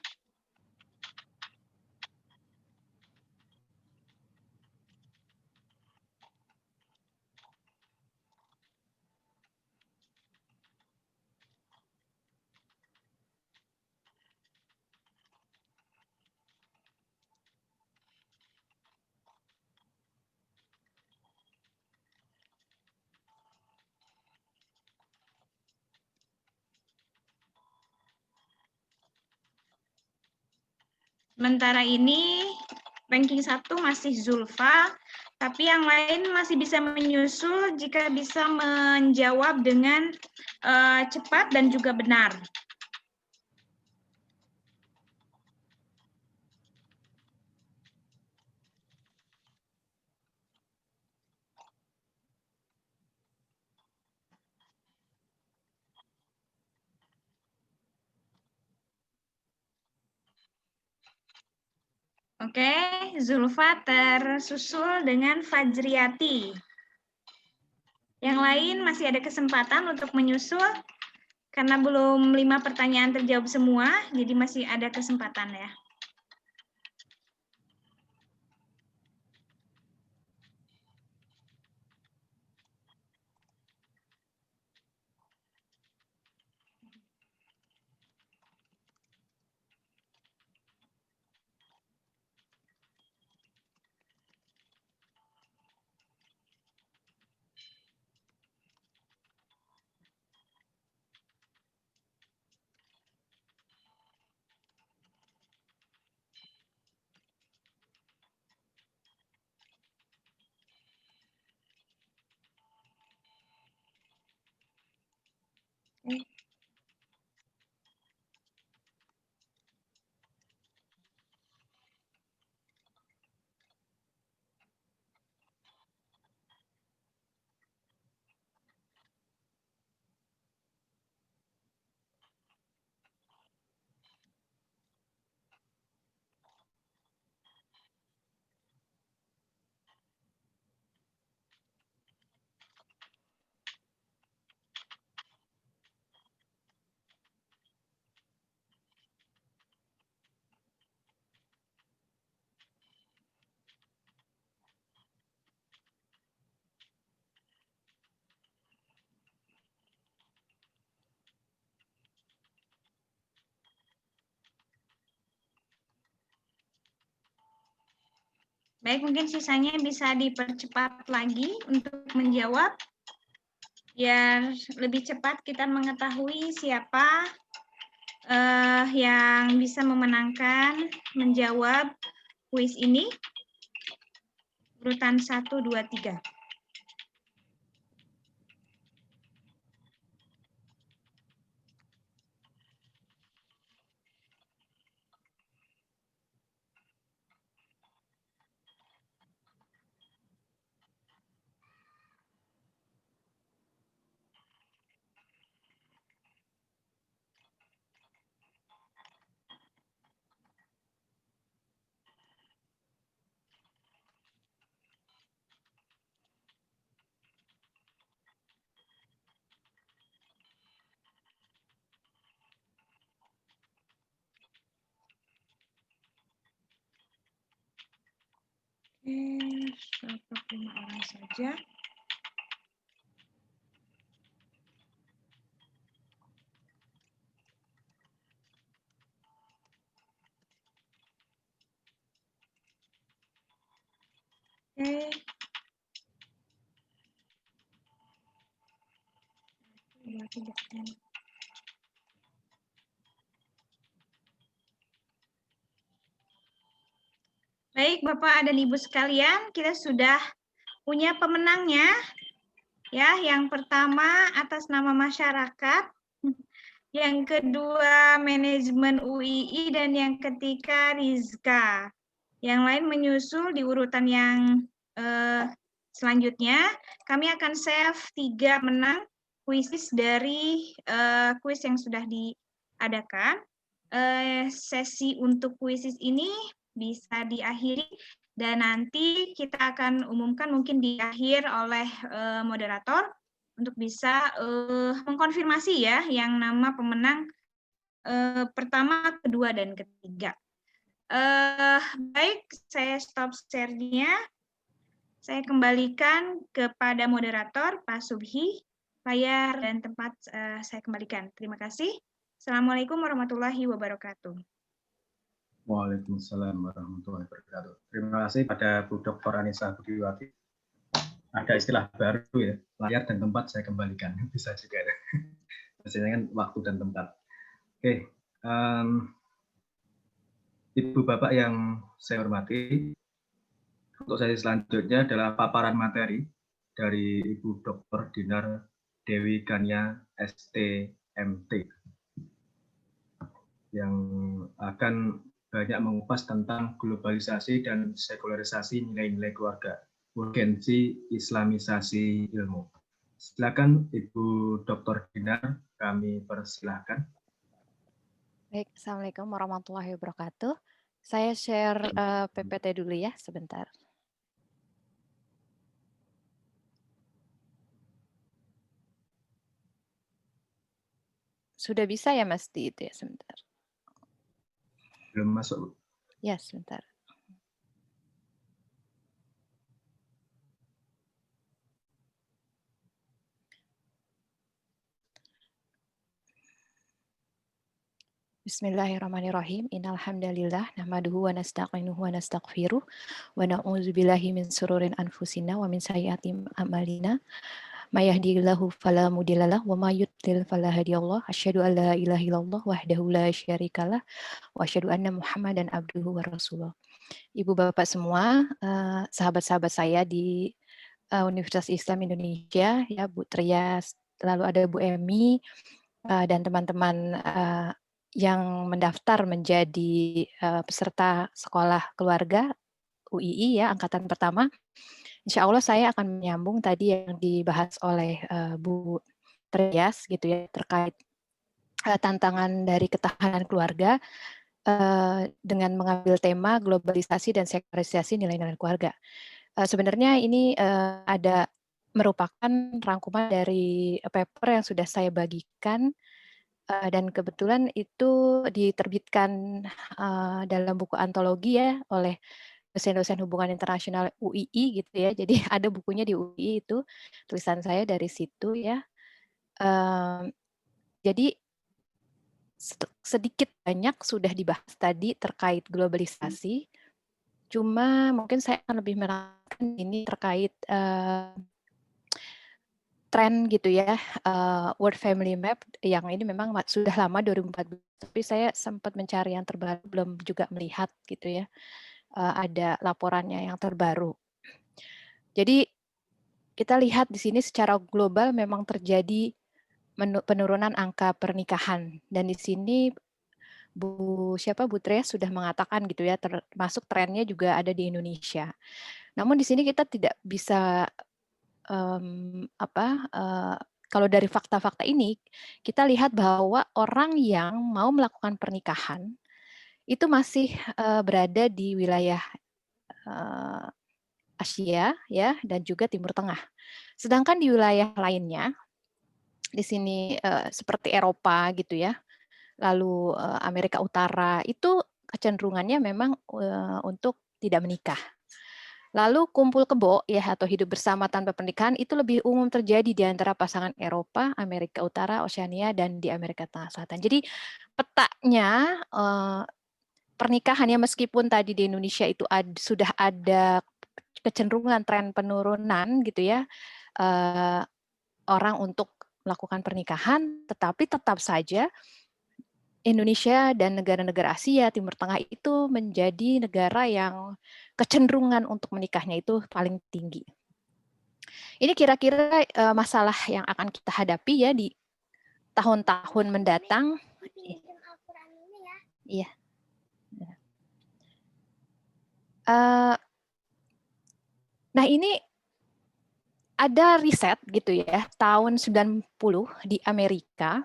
Sementara ini ranking 1 masih Zulfa, tapi yang lain masih bisa menyusul jika bisa menjawab dengan cepat dan juga benar. Oke, Zulfa tersusul dengan Fajriati. Yang lain masih ada kesempatan untuk menyusul, karena belum 5 pertanyaan terjawab semua, jadi masih ada kesempatan ya. Baik, mungkin sisanya bisa dipercepat lagi untuk menjawab. Biar lebih cepat kita mengetahui siapa yang bisa memenangkan menjawab kuis ini. Urutan 1, 2, 3. Oke, 105 orang saja. Oke. Dua, tiga, enam. Baik, Bapak dan Ibu sekalian, kita sudah punya pemenangnya. Ya, yang pertama atas nama masyarakat, yang kedua manajemen UII, dan yang ketiga Rizka. Yang lain menyusul di urutan yang selanjutnya. Kami akan save 3 menang kuisis dari kuis yang sudah diadakan. Sesi untuk kuisis ini bisa diakhiri dan nanti kita akan umumkan mungkin di akhir oleh moderator untuk bisa mengkonfirmasi ya yang nama pemenang pertama, kedua, dan ketiga. Baik, saya stop share-nya. Saya kembalikan kepada moderator, Pak Subhi. Layar dan tempat saya kembalikan. Terima kasih. Assalamualaikum warahmatullahi wabarakatuh. Waalaikumsalam warahmatullahi wabarakatuh. Terima kasih pada Bu Dr. Anissa Budiwati. Ada istilah baru ya, layar dan tempat saya kembalikan. Bisa juga ya. Biasanya kan waktu dan tempat. Oke, Ibu Bapak yang saya hormati, untuk sesi selanjutnya adalah paparan materi dari Ibu Dr. Dinar Dewi Gania STMT yang akan banyak mengupas tentang globalisasi dan sekularisasi nilai-nilai keluarga, urgensi islamisasi ilmu. Silakan Ibu Dr. Dinar, kami persilahkan. Baik, Assalamualaikum warahmatullahi wabarakatuh. Saya share PPT dulu ya, sebentar. Sudah bisa ya, Mas, di itu ya, sebentar. Belum masuk. Ya, sebentar. Bismillahirrahmanirrahim. Innal hamdalillah nahmaduhu wa nasta'inuhu wa nastaghfiruh wa na'udzubillahi min sururin anfusina wa min sayyiati a'malina. May yahdihillahu fala mudhillalah wa may yudlil fala hadiyallah. Asyhadu an la ilaha illallah wahdahu la syarikalah wa asyhadu anna Muhammadan abduhu wa rasuluh. Ibu Bapak semua, sahabat-sahabat saya di Universitas Islam Indonesia, ya Bu Trias, lalu ada Bu Emi, dan teman-teman yang mendaftar menjadi peserta sekolah keluarga UII ya angkatan pertama. Insya Allah saya akan menyambung tadi yang dibahas oleh Bu Trias gitu ya terkait tantangan dari ketahanan keluarga dengan mengambil tema globalisasi dan sekularisasi nilai-nilai keluarga. Sebenarnya ini ada merupakan rangkuman dari paper yang sudah saya bagikan. Dan kebetulan itu diterbitkan dalam buku antologi ya oleh dosen-dosen hubungan internasional UII gitu ya. Jadi ada bukunya di UII itu, tulisan saya dari situ ya. Jadi sedikit banyak sudah dibahas tadi terkait globalisasi. Cuma mungkin saya akan lebih menekankan ini terkait tren gitu ya, World Family Map yang ini memang sudah lama 2014, tapi saya sempat mencari yang terbaru, belum juga melihat gitu ya, ada laporannya yang terbaru. Jadi kita lihat di sini secara global memang terjadi penurunan angka pernikahan, dan di sini Bu Tria sudah mengatakan gitu ya, termasuk trennya juga ada di Indonesia. Namun di sini kita tidak bisa kalau dari fakta-fakta ini kita lihat bahwa orang yang mau melakukan pernikahan itu masih berada di wilayah Asia ya, dan juga Timur Tengah. Sedangkan di wilayah lainnya di sini seperti Eropa gitu ya, lalu Amerika Utara itu kecenderungannya memang untuk tidak menikah. Lalu kumpul kebo ya atau hidup bersama tanpa pernikahan itu lebih umum terjadi di antara pasangan Eropa, Amerika Utara, Oseania, dan di Amerika Tengah Selatan. Jadi petanya pernikahan ya, meskipun tadi di Indonesia itu sudah ada kecenderungan tren penurunan gitu ya, orang untuk melakukan pernikahan, tetapi tetap saja Indonesia dan negara-negara Asia, Timur Tengah itu menjadi negara yang kecenderungan untuk menikahnya itu paling tinggi. Ini kira-kira masalah yang akan kita hadapi ya di tahun-tahun mendatang. Iya. Nah ini ada riset gitu ya, tahun 90 di Amerika.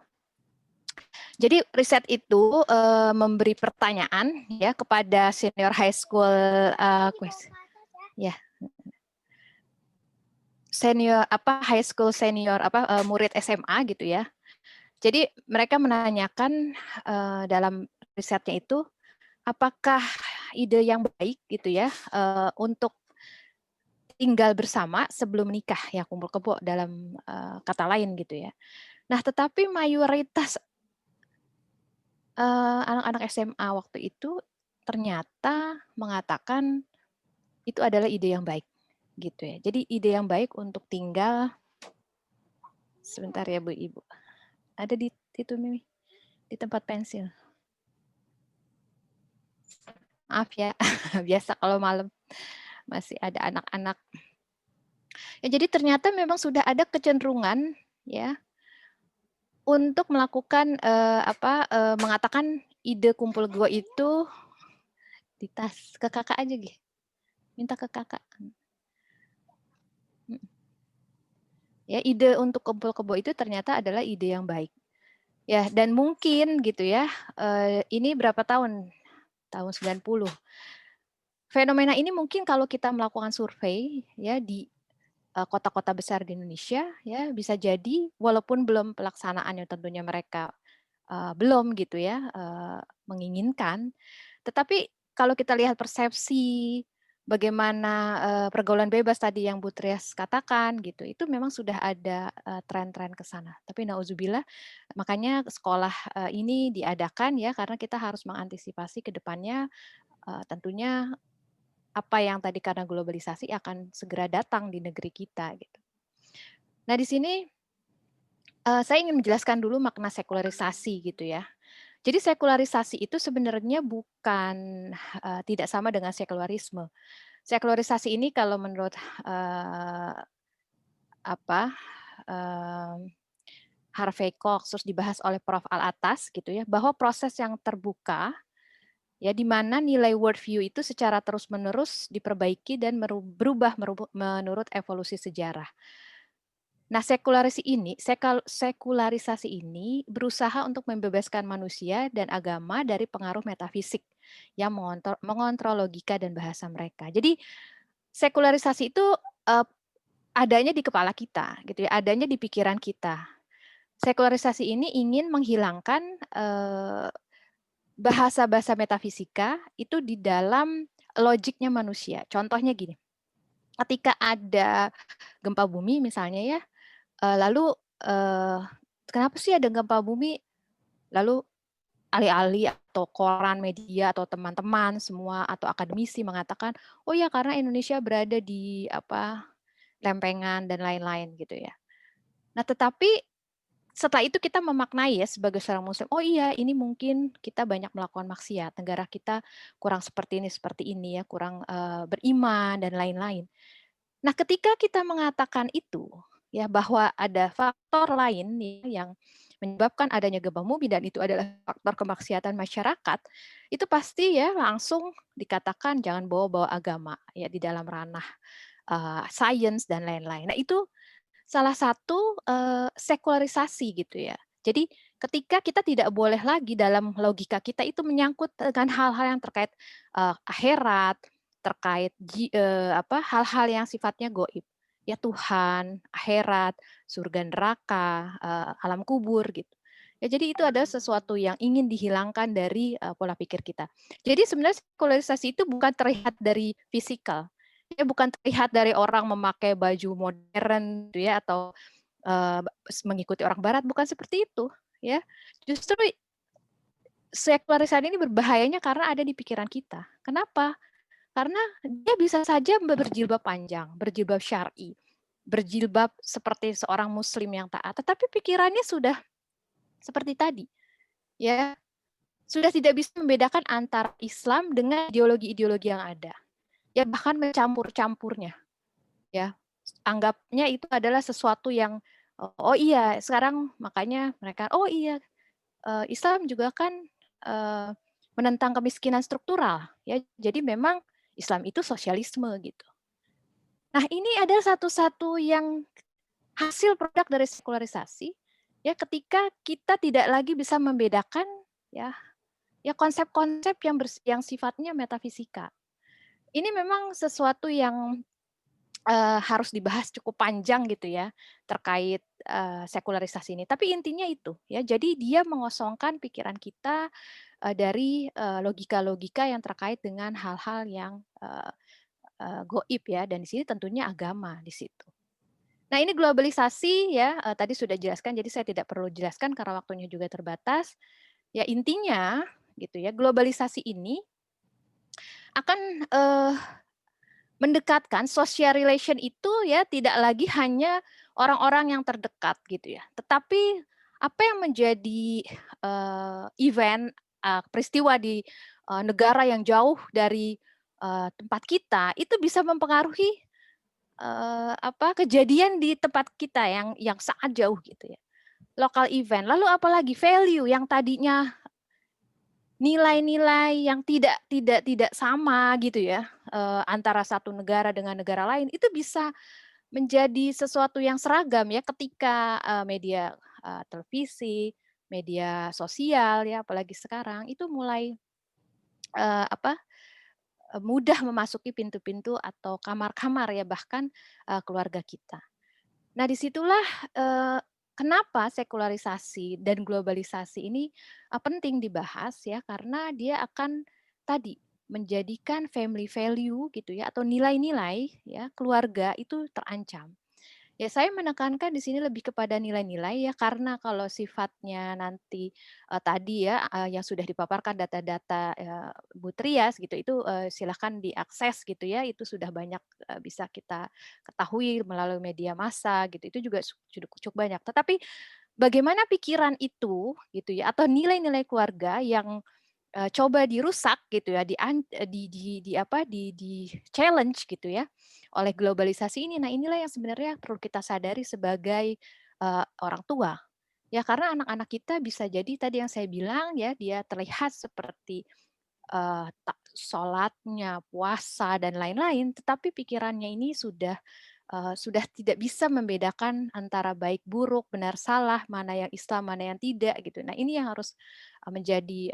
Jadi riset itu memberi pertanyaan ya kepada senior high school senior high school senior murid SMA gitu ya. Jadi mereka menanyakan dalam risetnya itu apakah ide yang baik gitu ya untuk tinggal bersama sebelum menikah ya, kumpul kebo dalam kata lain gitu ya. Nah, tetapi mayoritas anak-anak SMA waktu itu ternyata mengatakan itu adalah ide yang baik gitu ya. Jadi ide yang baik untuk tinggal, sebentar ya Bu Ibu. Ada di itu Mimi, di tempat pensil. Maaf ya, biasa kalau malam masih ada anak-anak. Ya, jadi ternyata memang sudah ada kecenderungan ya untuk melakukan mengatakan ide kumpul gua itu di tas ke kakak aja gitu. Minta ke kakak. Ya, ide untuk kumpul kebo itu ternyata adalah ide yang baik. Ya, dan mungkin gitu ya, ini berapa tahun? Tahun 90. Fenomena ini mungkin kalau kita melakukan survei ya di kota-kota besar di Indonesia ya bisa jadi walaupun belum pelaksanaannya tentunya mereka belum gitu ya menginginkan, tetapi kalau kita lihat persepsi bagaimana pergaulan bebas tadi yang Bu Trias katakan gitu, itu memang sudah ada tren-tren ke sana. Tapi nauzubillah, makanya sekolah ini diadakan ya karena kita harus mengantisipasi ke depannya tentunya apa yang tadi karena globalisasi akan segera datang di negeri kita gitu. Nah, di sini saya ingin menjelaskan dulu makna sekularisasi gitu ya. Jadi sekularisasi itu sebenarnya bukan tidak sama dengan sekularisme. Sekularisasi ini kalau menurut Harvey Cox terus dibahas oleh Prof. Al-Atas gitu ya, bahwa proses yang terbuka ya di mana nilai worldview itu secara terus-menerus diperbaiki dan berubah menurut evolusi sejarah. Nah, sekularisasi ini berusaha untuk membebaskan manusia dan agama dari pengaruh metafisik yang mengontrol logika dan bahasa mereka. Jadi, sekularisasi itu adanya di kepala kita, gitu ya, adanya di pikiran kita. Sekularisasi ini ingin menghilangkan bahasa-bahasa metafisika itu di dalam logiknya manusia. Contohnya gini, ketika ada gempa bumi misalnya ya, lalu kenapa sih ada gempa bumi? Lalu ahli-ahli atau koran media atau teman-teman semua atau akademisi mengatakan, oh ya karena Indonesia berada di lempengan dan lain-lain gitu ya. Nah, tetapi setelah itu kita memaknai ya sebagai seorang muslim, oh iya ini mungkin kita banyak melakukan maksiat, negara kita kurang seperti ini ya, kurang beriman dan lain-lain. Nah, ketika kita mengatakan itu ya bahwa ada faktor lain nih yang menyebabkan adanya gebah mumi dan itu adalah faktor kemaksiatan masyarakat, itu pasti ya langsung dikatakan jangan bawa-bawa agama ya di dalam ranah sains dan lain-lain. Nah, itu salah satu sekularisasi gitu ya. Jadi ketika kita tidak boleh lagi dalam logika kita itu menyangkut dengan hal-hal yang terkait akhirat, terkait hal-hal yang sifatnya goib. Ya Tuhan, akhirat, surga neraka, alam kubur gitu. Ya, jadi itu adalah sesuatu yang ingin dihilangkan dari pola pikir kita. Jadi sebenarnya sekularisasi itu bukan terlihat dari fisikal, ya bukan terlihat dari orang memakai baju modern gitu ya atau mengikuti orang barat, bukan seperti itu ya. Justru sekularisasi ini berbahayanya karena ada di pikiran kita. Kenapa? Karena dia bisa saja berjilbab panjang, berjilbab syar'i, berjilbab seperti seorang muslim yang taat, tetapi pikirannya sudah seperti tadi. Ya, sudah tidak bisa membedakan antara Islam dengan ideologi-ideologi yang ada. Ya bahkan mencampur-campurnya. Ya, anggapnya itu adalah sesuatu yang oh iya sekarang makanya mereka oh iya Islam juga kan menentang kemiskinan struktural ya. Jadi memang Islam itu sosialisme gitu. Nah, ini adalah satu-satu yang hasil produk dari sekularisasi ya ketika kita tidak lagi bisa membedakan ya konsep-konsep yang sifatnya metafisika. Ini memang sesuatu yang harus dibahas cukup panjang gitu ya terkait sekularisasi ini. Tapi intinya itu ya. Jadi dia mengosongkan pikiran kita dari logika-logika yang terkait dengan hal-hal yang goib ya. Dan di sini tentunya agama di situ. Nah, ini globalisasi ya tadi sudah jelaskan. Jadi saya tidak perlu jelaskan karena waktunya juga terbatas. Ya intinya gitu ya globalisasi ini akan mendekatkan social relation itu ya tidak lagi hanya orang-orang yang terdekat gitu ya. Tetapi apa yang menjadi event peristiwa di negara yang jauh dari tempat kita itu bisa mempengaruhi kejadian di tempat kita yang sangat jauh gitu ya. Local event. Lalu apalagi value yang tadinya nilai-nilai yang tidak sama gitu ya antara satu negara dengan negara lain itu bisa menjadi sesuatu yang seragam ya ketika media televisi, media sosial ya apalagi sekarang itu mulai mudah memasuki pintu-pintu atau kamar-kamar ya bahkan keluarga kita. Nah disitulah kenapa sekularisasi dan globalisasi ini penting dibahas ya karena dia akan tadi menjadikan family value gitu ya atau nilai-nilai ya keluarga itu terancam. Ya saya menekankan di sini lebih kepada nilai-nilai ya karena kalau sifatnya nanti tadi ya yang sudah dipaparkan data-data Bu Trias gitu itu silahkan diakses gitu ya itu sudah banyak bisa kita ketahui melalui media massa gitu itu juga sudah cukup banyak. Tetapi bagaimana pikiran itu gitu ya atau nilai-nilai keluarga yang coba dirusak gitu ya di challenge gitu ya oleh globalisasi ini. Nah, inilah yang sebenarnya perlu kita sadari sebagai orang tua. Ya, karena anak-anak kita bisa jadi tadi yang saya bilang ya, dia terlihat seperti sholatnya, puasa dan lain-lain, tetapi pikirannya ini sudah tidak bisa membedakan antara baik buruk, benar salah, mana yang Islam, mana yang tidak gitu. Nah, ini yang harus menjadi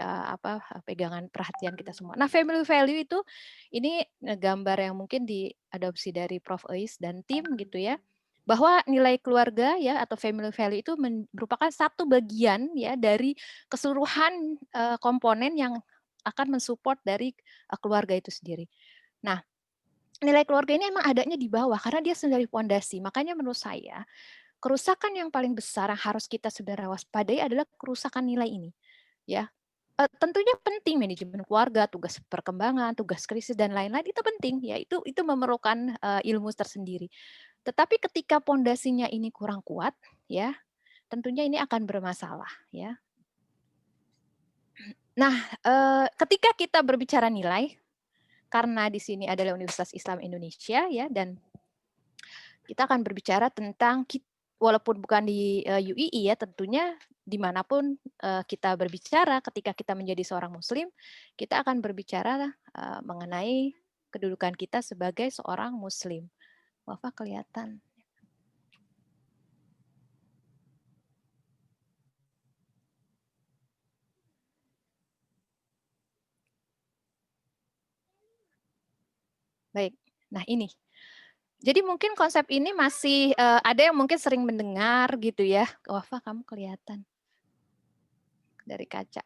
pegangan perhatian kita semua. Nah, family value itu ini gambar yang mungkin diadopsi dari Prof. Eis dan tim gitu ya. Bahwa nilai keluarga ya atau family value itu merupakan satu bagian ya dari keseluruhan komponen yang akan mensupport dari keluarga itu sendiri. Nah, nilai keluarga ini emang adanya di bawah karena dia sendiri fondasi. Makanya menurut saya kerusakan yang paling besar yang harus kita sebenarnya waspadai adalah kerusakan nilai ini. Ya. Tentunya penting manajemen keluarga, tugas perkembangan, tugas krisis dan lain-lain itu penting ya, itu memerlukan ilmu tersendiri. Tetapi ketika pondasinya ini kurang kuat ya, tentunya ini akan bermasalah ya. Nah, ketika kita berbicara nilai, karena di sini adalah Universitas Islam Indonesia ya, dan kita akan berbicara tentang walaupun bukan di UII ya, tentunya dimanapun kita berbicara, ketika kita menjadi seorang Muslim, kita akan berbicara mengenai kedudukan kita sebagai seorang Muslim. Wafa kelihatan. Baik, nah ini. Jadi mungkin konsep ini masih ada yang mungkin sering mendengar gitu ya. Wafa, kamu kelihatan dari kaca.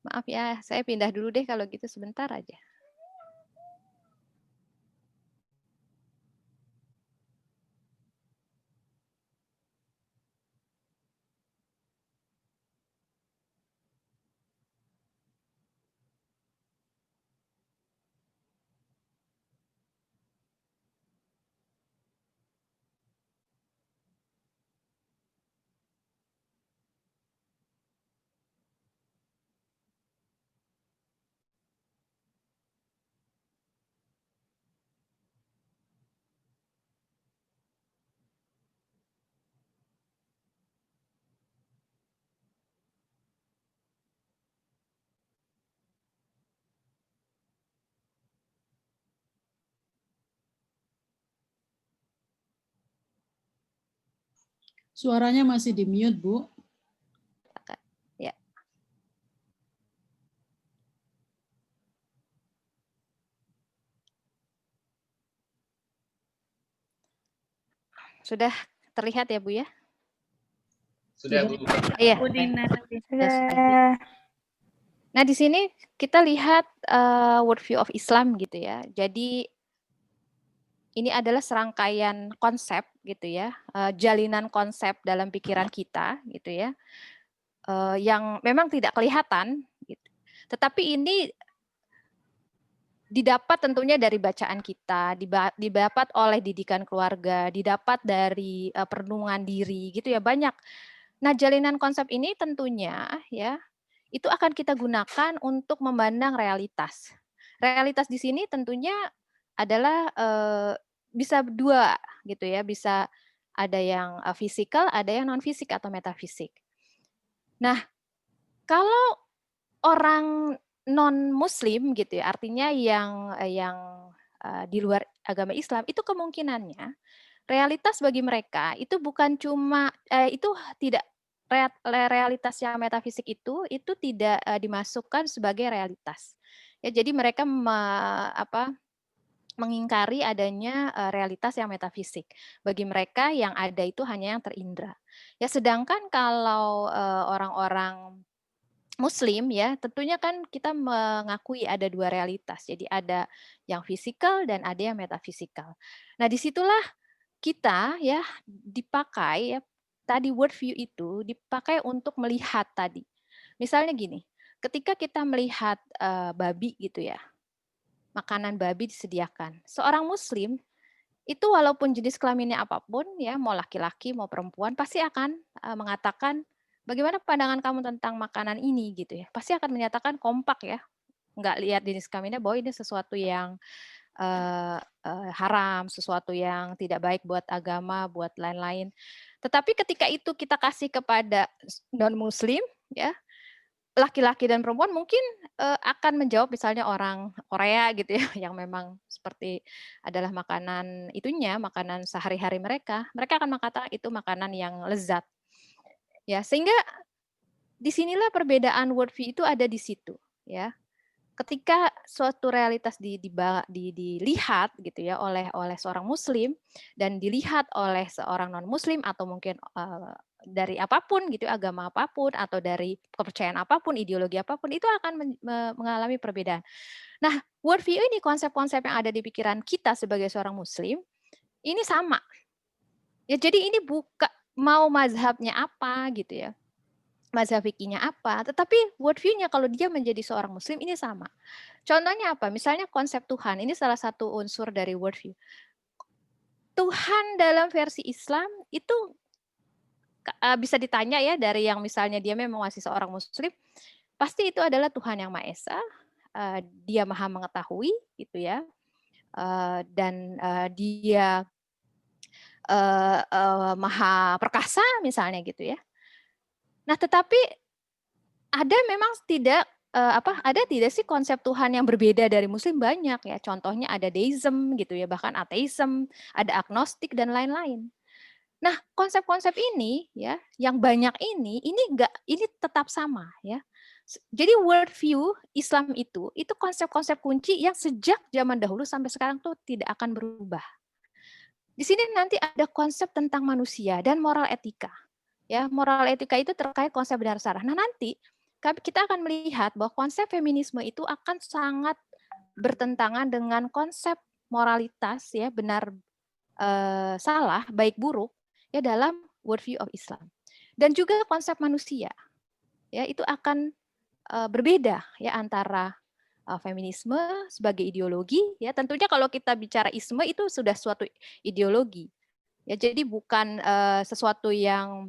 Maaf ya, saya pindah dulu deh kalau gitu sebentar aja. Suaranya masih di mute, Bu. Ya. Sudah terlihat ya, Bu ya? Sudah, Bu. Iya. Nah, di sini kita lihat worldview of Islam gitu ya. Jadi ini adalah serangkaian konsep gitu ya, jalinan konsep dalam pikiran kita gitu ya, yang memang tidak kelihatan, gitu. Tetapi ini didapat tentunya dari bacaan kita, didapat oleh didikan keluarga, didapat dari perenungan diri gitu ya, banyak. Nah, jalinan konsep ini tentunya ya itu akan kita gunakan untuk memandang realitas. Realitas di sini tentunya adalah bisa dua gitu ya, bisa ada yang fisikal, ada yang non fisik atau metafisik. Nah, kalau orang non Muslim gitu ya, artinya yang di luar agama Islam, itu kemungkinannya realitas bagi mereka itu bukan cuma itu tidak realitas yang metafisik itu tidak dimasukkan sebagai realitas. Ya, jadi mereka mengingkari adanya realitas yang metafisik. Bagi mereka yang ada itu hanya yang terindra. Ya, sedangkan kalau orang-orang Muslim ya, tentunya kan kita mengakui ada dua realitas. Jadi ada yang fisikal dan ada yang metafisikal. Nah, disitulah kita ya dipakai ya, tadi worldview itu dipakai untuk melihat tadi. Misalnya gini, ketika kita melihat babi gitu ya, makanan babi disediakan. Seorang Muslim itu walaupun jenis kelaminnya apapun ya, mau laki-laki mau perempuan, pasti akan mengatakan bagaimana pandangan kamu tentang makanan ini gitu ya. Pasti akan menyatakan kompak ya, nggak lihat jenis kelaminnya bahwa ini sesuatu yang haram, sesuatu yang tidak baik buat agama, buat lain-lain. Tetapi ketika itu kita kasih kepada non-Muslim ya, laki-laki dan perempuan mungkin akan menjawab misalnya orang Korea gitu ya, yang memang seperti adalah makanan itunya, makanan sehari-hari mereka. Mereka akan mengatakan itu makanan yang lezat. Ya, sehingga disinilah perbedaan worldview itu ada di situ. Ya, ketika suatu realitas dilihat gitu ya oleh seorang Muslim dan dilihat oleh seorang non Muslim atau mungkin dari apapun gitu, agama apapun atau dari kepercayaan apapun, ideologi apapun, itu akan mengalami perbedaan. Nah, worldview ini, konsep-konsep yang ada di pikiran kita sebagai seorang Muslim ini sama. Ya, jadi ini bukan mau mazhabnya apa gitu ya. mazhab fikihnya apa, tetapi worldview-nya kalau dia menjadi seorang muslim ini sama. Contohnya apa? Misalnya konsep Tuhan, ini salah satu unsur dari worldview. Tuhan dalam versi Islam itu bisa ditanya ya dari yang misalnya dia memang masih seorang muslim, pasti itu adalah Tuhan yang Maha Esa, dia Maha mengetahui gitu ya, dan dia Maha perkasa misalnya gitu ya. Nah, tetapi ada memang tidak ada tidak sih konsep Tuhan yang berbeda dari Muslim? Banyak ya. Contohnya ada deism gitu ya, bahkan ateism, ada agnostik dan lain-lain. Nah, konsep-konsep ini ya, yang banyak ini tetap sama ya. Jadi worldview Islam itu konsep-konsep kunci yang sejak zaman dahulu sampai sekarang tuh tidak akan berubah. Di sini nanti ada konsep tentang manusia dan moral etika. Ya, moral etika itu terkait konsep benar salah. Nah, nanti kita akan melihat bahwa konsep feminisme itu akan sangat bertentangan dengan konsep moralitas ya, benar salah, baik buruk ya dalam worldview of Islam. Dan juga konsep manusia. Ya, itu akan berbeda ya antara feminisme sebagai ideologi ya, tentunya kalau kita bicara isme itu sudah suatu ideologi. Ya, jadi bukan sesuatu yang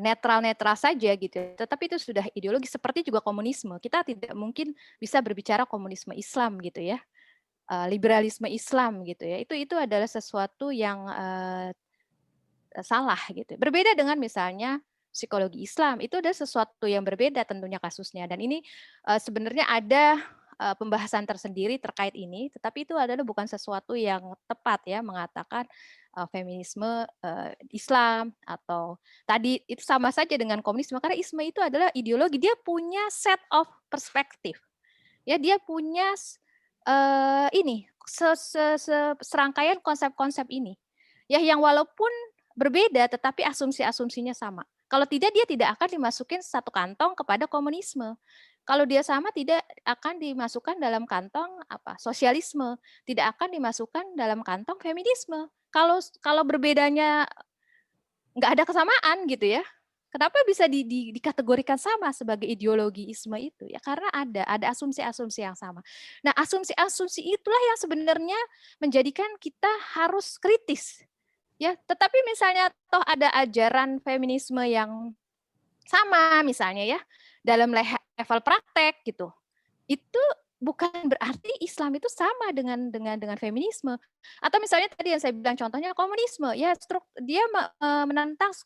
netral-netral saja gitu, tetapi itu sudah ideologi seperti juga komunisme. Kita tidak mungkin bisa berbicara komunisme Islam gitu ya, liberalisme Islam gitu ya. Itu adalah sesuatu yang salah gitu. Berbeda dengan misalnya psikologi Islam, itu ada sesuatu yang berbeda tentunya kasusnya. Dan ini sebenarnya ada pembahasan tersendiri terkait ini, tetapi itu adalah bukan sesuatu yang tepat ya mengatakan feminisme Islam atau tadi itu sama saja dengan komunisme, karena isme itu adalah ideologi, dia punya set of perspektif. Ya, dia punya serangkaian konsep-konsep ini. Ya, yang walaupun berbeda tetapi asumsi-asumsinya sama. Kalau tidak, dia tidak akan dimasukin satu kantong kepada komunisme. Kalau dia sama, tidak akan dimasukkan dalam kantong sosialisme, tidak akan dimasukkan dalam kantong feminisme. Kalau berbedanya nggak ada kesamaan gitu ya, kenapa bisa dikategorikan sama sebagai ideologi isme itu ya? Karena ada asumsi-asumsi yang sama. Nah, asumsi-asumsi itulah yang sebenarnya menjadikan kita harus kritis. Ya, tetapi misalnya toh ada ajaran feminisme yang sama misalnya ya dalam level praktek gitu. Itu bukan berarti Islam itu sama dengan feminisme. Atau misalnya tadi yang saya bilang contohnya komunisme, ya dia menentang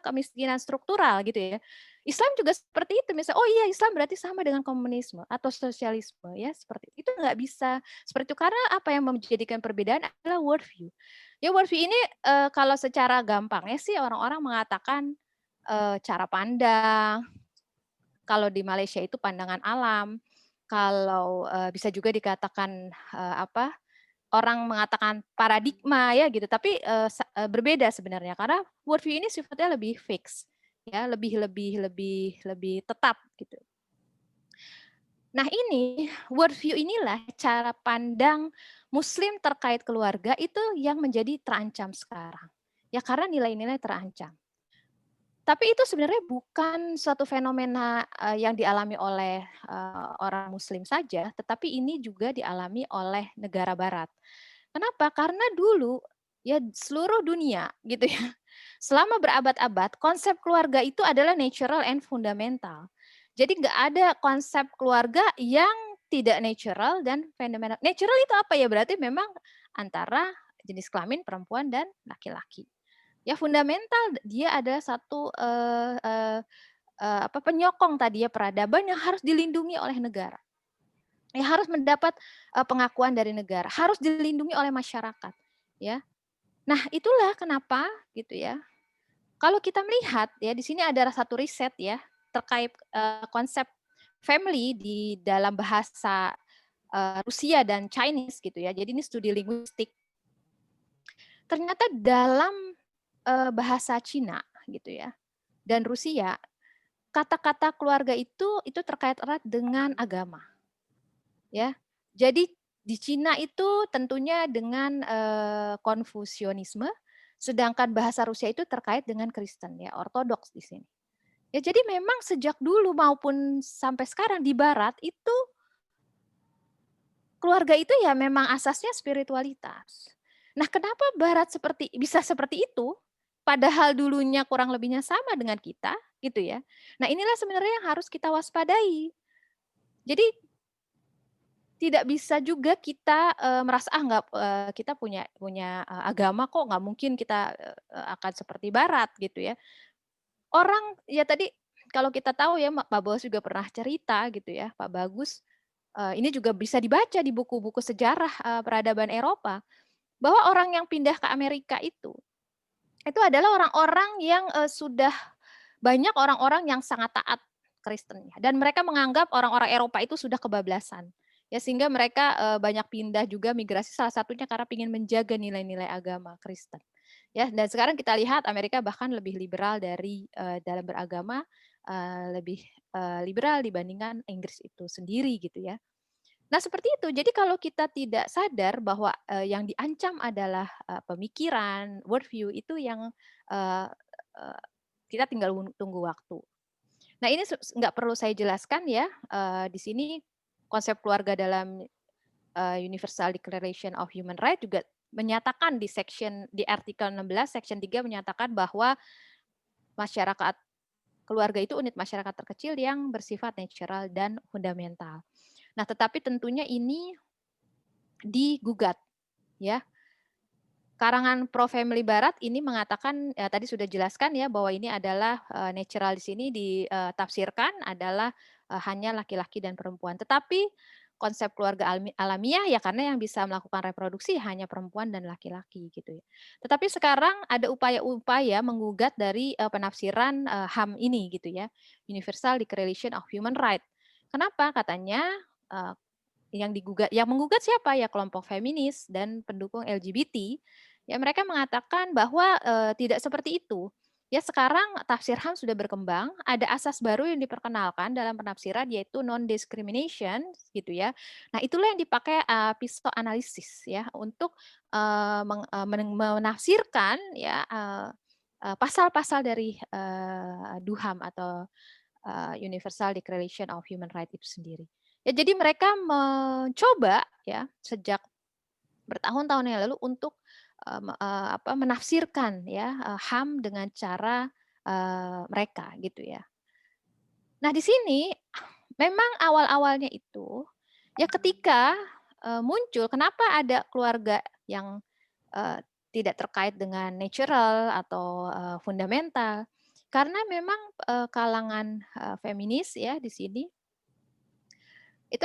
kemiskinan struktural gitu ya. Islam juga seperti itu, misalnya, oh iya Islam berarti sama dengan komunisme atau sosialisme ya, seperti itu nggak bisa seperti itu, karena apa yang menjadikan perbedaan adalah worldview. Ya, worldview ini kalau secara gampangnya sih orang-orang mengatakan cara pandang. Kalau di Malaysia itu pandangan alam. Kalau bisa juga dikatakan orang mengatakan paradigma ya gitu, tapi berbeda sebenarnya karena worldview ini sifatnya lebih fix ya, lebih tetap gitu. Nah, ini worldview inilah cara pandang Muslim terkait keluarga itu yang menjadi terancam sekarang. Ya, karena nilai-nilai terancam. Tapi itu sebenarnya bukan suatu fenomena yang dialami oleh orang Muslim saja, tetapi ini juga dialami oleh negara Barat. Kenapa? Karena dulu ya seluruh dunia gitu ya, selama berabad-abad konsep keluarga itu adalah natural and fundamental. Jadi nggak ada konsep keluarga yang tidak natural dan fundamental. Natural itu apa ya? Berarti memang antara jenis kelamin perempuan dan laki-laki. Ya, fundamental dia adalah satu penyokong tadi ya peradaban yang harus dilindungi oleh negara. Ya, harus mendapat pengakuan dari negara, harus dilindungi oleh masyarakat, ya. Nah, itulah kenapa gitu ya. Kalau kita melihat ya di sini ada satu riset ya terkait konsep family di dalam bahasa Rusia dan Chinese gitu ya. Jadi ini studi linguistik. Ternyata dalam bahasa Cina gitu ya dan Rusia, kata-kata keluarga itu terkait erat dengan agama. Ya. Jadi di Cina itu tentunya dengan Konfusianisme, Sedangkan bahasa Rusia itu terkait dengan Kristen, ya, Ortodoks di sini. Ya, jadi memang sejak dulu maupun sampai sekarang di Barat itu keluarga itu ya memang asasnya spiritualitas. Nah, kenapa Barat bisa seperti itu? Padahal dulunya kurang lebihnya sama dengan kita, gitu ya. Nah, inilah sebenarnya yang harus kita waspadai. Jadi tidak bisa juga kita merasa nggak kita punya agama kok, nggak mungkin kita akan seperti Barat gitu ya. Orang ya tadi kalau kita tahu ya Pak Bos juga pernah cerita gitu ya, Pak Bagus. Ini juga bisa dibaca di buku-buku sejarah peradaban Eropa bahwa orang yang pindah ke Amerika itu adalah orang-orang yang sudah banyak orang-orang yang sangat taat Kristennya dan mereka menganggap orang-orang Eropa itu sudah kebablasan. Ya sehingga mereka banyak pindah juga migrasi salah satunya karena ingin menjaga nilai-nilai agama Kristen. Ya, dan sekarang kita lihat Amerika bahkan lebih liberal dari dalam beragama lebih liberal dibandingkan Inggris itu sendiri gitu ya. Nah, seperti itu. Jadi kalau kita tidak sadar bahwa yang diancam adalah pemikiran, worldview itu yang kita tinggal tunggu waktu. Nah, ini nggak perlu saya jelaskan ya. Di sini konsep keluarga dalam Universal Declaration of Human Rights juga menyatakan di artikel 16 section 3 menyatakan bahwa masyarakat keluarga itu unit masyarakat terkecil yang bersifat natural dan fundamental. Nah, tetapi tentunya ini digugat ya. Karangan Pro Family Barat ini mengatakan ya, tadi sudah jelaskan ya bahwa ini adalah natural di sini ditafsirkan adalah hanya laki-laki dan perempuan. Tetapi konsep keluarga alamiah ya karena yang bisa melakukan reproduksi hanya perempuan dan laki-laki gitu ya. Tetapi sekarang ada upaya-upaya menggugat dari penafsiran HAM ini gitu ya, Universal Declaration of Human Rights. Kenapa? Katanya yang menggugat siapa ya kelompok feminis dan pendukung LGBT ya mereka mengatakan bahwa tidak seperti itu ya sekarang tafsir HAM sudah berkembang ada asas baru yang diperkenalkan dalam penafsiran yaitu non discrimination gitu ya. Nah itulah yang dipakai pisau analisis ya untuk menafsirkan ya pasal-pasal dari DUHAM atau Universal Declaration of Human Rights itu sendiri. Ya, jadi mereka mencoba ya sejak bertahun-tahun yang lalu untuk menafsirkan ya HAM dengan cara mereka gitu ya. Nah di sini memang awal-awalnya itu ya ketika muncul kenapa ada keluarga yang tidak terkait dengan natural atau fundamental karena memang kalangan feminis ya di sini itu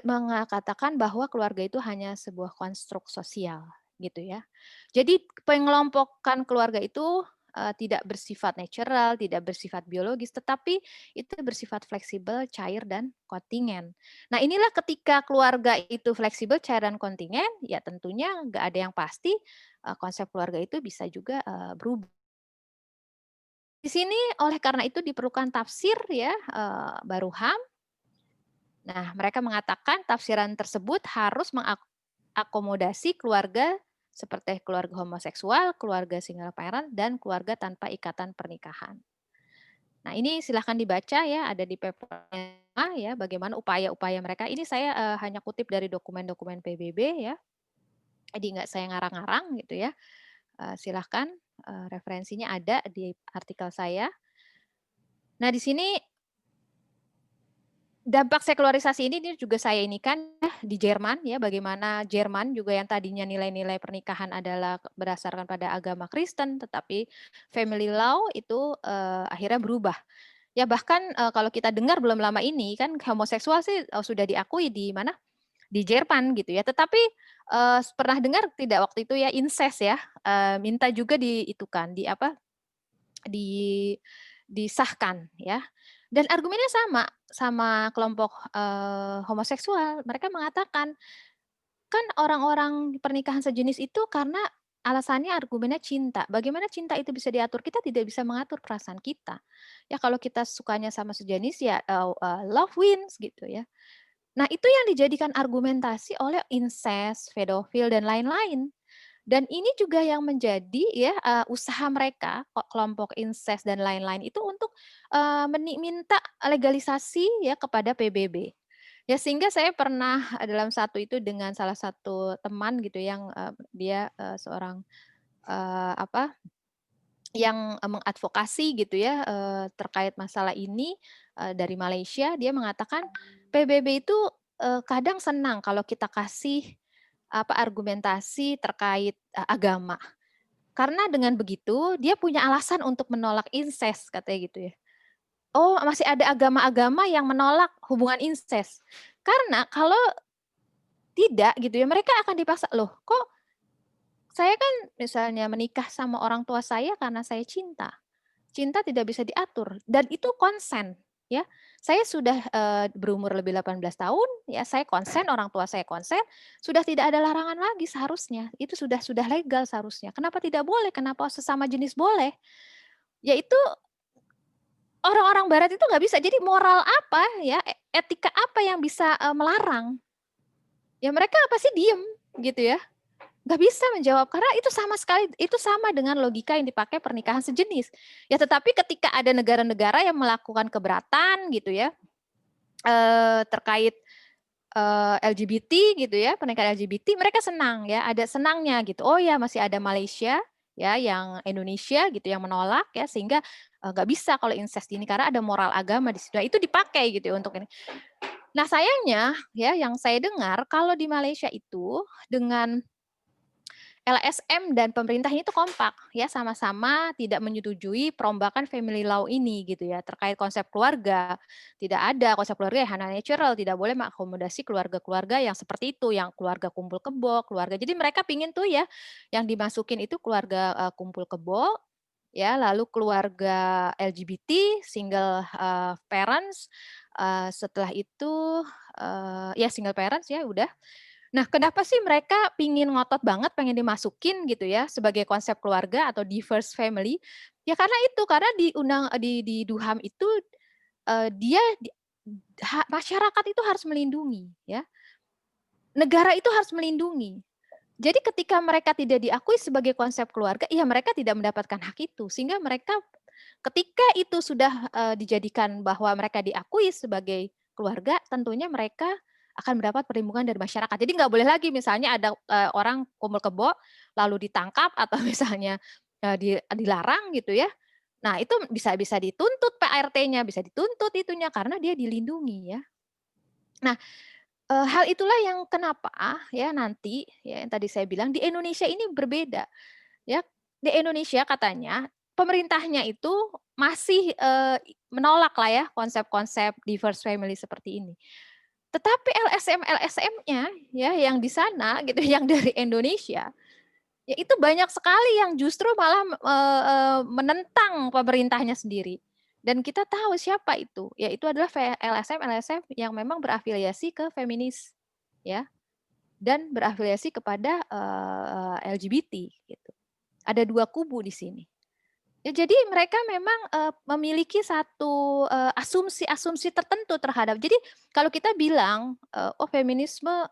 mengatakan bahwa keluarga itu hanya sebuah konstruk sosial gitu ya. Jadi pengelompokan keluarga itu tidak bersifat natural, tidak bersifat biologis, tetapi itu bersifat fleksibel, cair, dan kontingen. Nah inilah ketika keluarga itu fleksibel, cair, dan kontingen, ya tentunya nggak ada yang pasti konsep keluarga itu bisa juga berubah. Di sini oleh karena itu diperlukan tafsir ya baru HAM. Nah, mereka mengatakan tafsiran tersebut harus mengakomodasi keluarga seperti keluarga homoseksual, keluarga single parent, dan keluarga tanpa ikatan pernikahan. Nah, ini silahkan dibaca ya, ada di papernya ya, bagaimana upaya-upaya mereka. Ini saya hanya kutip dari dokumen-dokumen PBB ya, jadi nggak saya ngarang-ngarang gitu ya. Silahkan referensinya ada di artikel saya. Nah, di sini dampak sekularisasi ini juga saya ini kan di Jerman ya, bagaimana Jerman juga yang tadinya nilai-nilai pernikahan adalah berdasarkan pada agama Kristen, tetapi family law itu akhirnya berubah. Ya bahkan kalau kita dengar belum lama ini kan homoseksual sih sudah diakui di mana? Di Jerman gitu ya. Tetapi pernah dengar tidak waktu itu ya incest ya, minta juga disahkan ya. Dan argumennya sama kelompok homoseksual. Mereka mengatakan kan orang-orang pernikahan sejenis itu karena alasannya argumennya cinta. Bagaimana cinta itu bisa diatur? Kita tidak bisa mengatur perasaan kita. Ya kalau kita sukanya sama sejenis ya love wins gitu ya. Nah, itu yang dijadikan argumentasi oleh incest, pedofil dan lain-lain. Dan ini juga yang menjadi ya usaha mereka kelompok incest dan lain-lain itu untuk minta legalisasi ya kepada PBB. Ya sehingga saya pernah dalam satu itu dengan salah satu teman gitu yang dia seorang yang mengadvokasi gitu ya terkait masalah ini dari Malaysia. Dia mengatakan PBB itu kadang senang kalau kita kasih argumentasi terkait agama. Karena dengan begitu dia punya alasan untuk menolak incest katanya gitu ya. Oh, masih ada agama-agama yang menolak hubungan incest. Karena kalau tidak gitu ya, mereka akan dipaksa, loh kok saya kan misalnya menikah sama orang tua saya karena saya cinta. Cinta tidak bisa diatur dan itu konsen ya. Saya sudah berumur lebih 18 tahun ya, saya konsen, orang tua saya konsen, sudah tidak ada larangan lagi seharusnya. Itu sudah legal seharusnya. Kenapa tidak boleh? Kenapa sesama jenis boleh? Yaitu orang-orang barat itu nggak bisa. Jadi moral apa ya, etika apa yang bisa melarang? Ya mereka pasti diem gitu ya. Nggak bisa menjawab karena itu sama sekali itu sama dengan logika yang dipakai pernikahan sejenis. Ya tetapi ketika ada negara-negara yang melakukan keberatan gitu ya terkait LGBT gitu ya, pernikahan LGBT, mereka senang ya, ada senangnya gitu. Oh ya masih ada Malaysia ya yang Indonesia gitu yang menolak ya sehingga nggak bisa kalau incest ini karena ada moral agama di situ. Nah, itu dipakai gitu ya untuk ini. Nah sayangnya ya yang saya dengar kalau di Malaysia itu dengan LSM dan pemerintah ini tuh kompak ya sama-sama tidak menyetujui perombakan family law ini gitu ya terkait konsep keluarga. Tidak ada konsep keluarga yang natural, tidak boleh mengakomodasi keluarga-keluarga yang seperti itu, yang keluarga kumpul kebo, keluarga. Jadi mereka pingin tuh ya yang dimasukin itu keluarga kumpul kebo ya, lalu keluarga LGBT, single parents, setelah itu ya single parents ya udah. Nah, kenapa sih mereka pingin ngotot banget, pengen dimasukin gitu ya sebagai konsep keluarga atau diverse family? Ya karena itu, karena di DUHAM itu dia masyarakat itu harus melindungi ya. Negara itu harus melindungi. Jadi ketika mereka tidak diakui sebagai konsep keluarga, ya mereka tidak mendapatkan hak itu. Sehingga mereka ketika itu sudah dijadikan bahwa mereka diakui sebagai keluarga, tentunya mereka akan mendapat perlindungan dari masyarakat. Jadi nggak boleh lagi misalnya ada orang kumpul kebo lalu ditangkap atau misalnya dilarang gitu ya. Nah itu bisa dituntut PART-nya, bisa dituntut itunya karena dia dilindungi ya. Nah hal itulah yang kenapa ya nanti ya yang tadi saya bilang di Indonesia ini berbeda ya. Di Indonesia katanya pemerintahnya itu masih menolak lah ya konsep-konsep diverse family seperti ini. Tetapi LSM-nya ya yang di sana gitu yang dari Indonesia ya itu banyak sekali yang justru malah menentang pemerintahnya sendiri. Dan kita tahu siapa itu, yaitu adalah LSM yang memang berafiliasi ke feminis, ya, dan berafiliasi kepada LGBT, gitu. Ada dua kubu di sini. Ya, jadi mereka memang memiliki satu asumsi-asumsi tertentu terhadap. Jadi kalau kita bilang, oh feminisme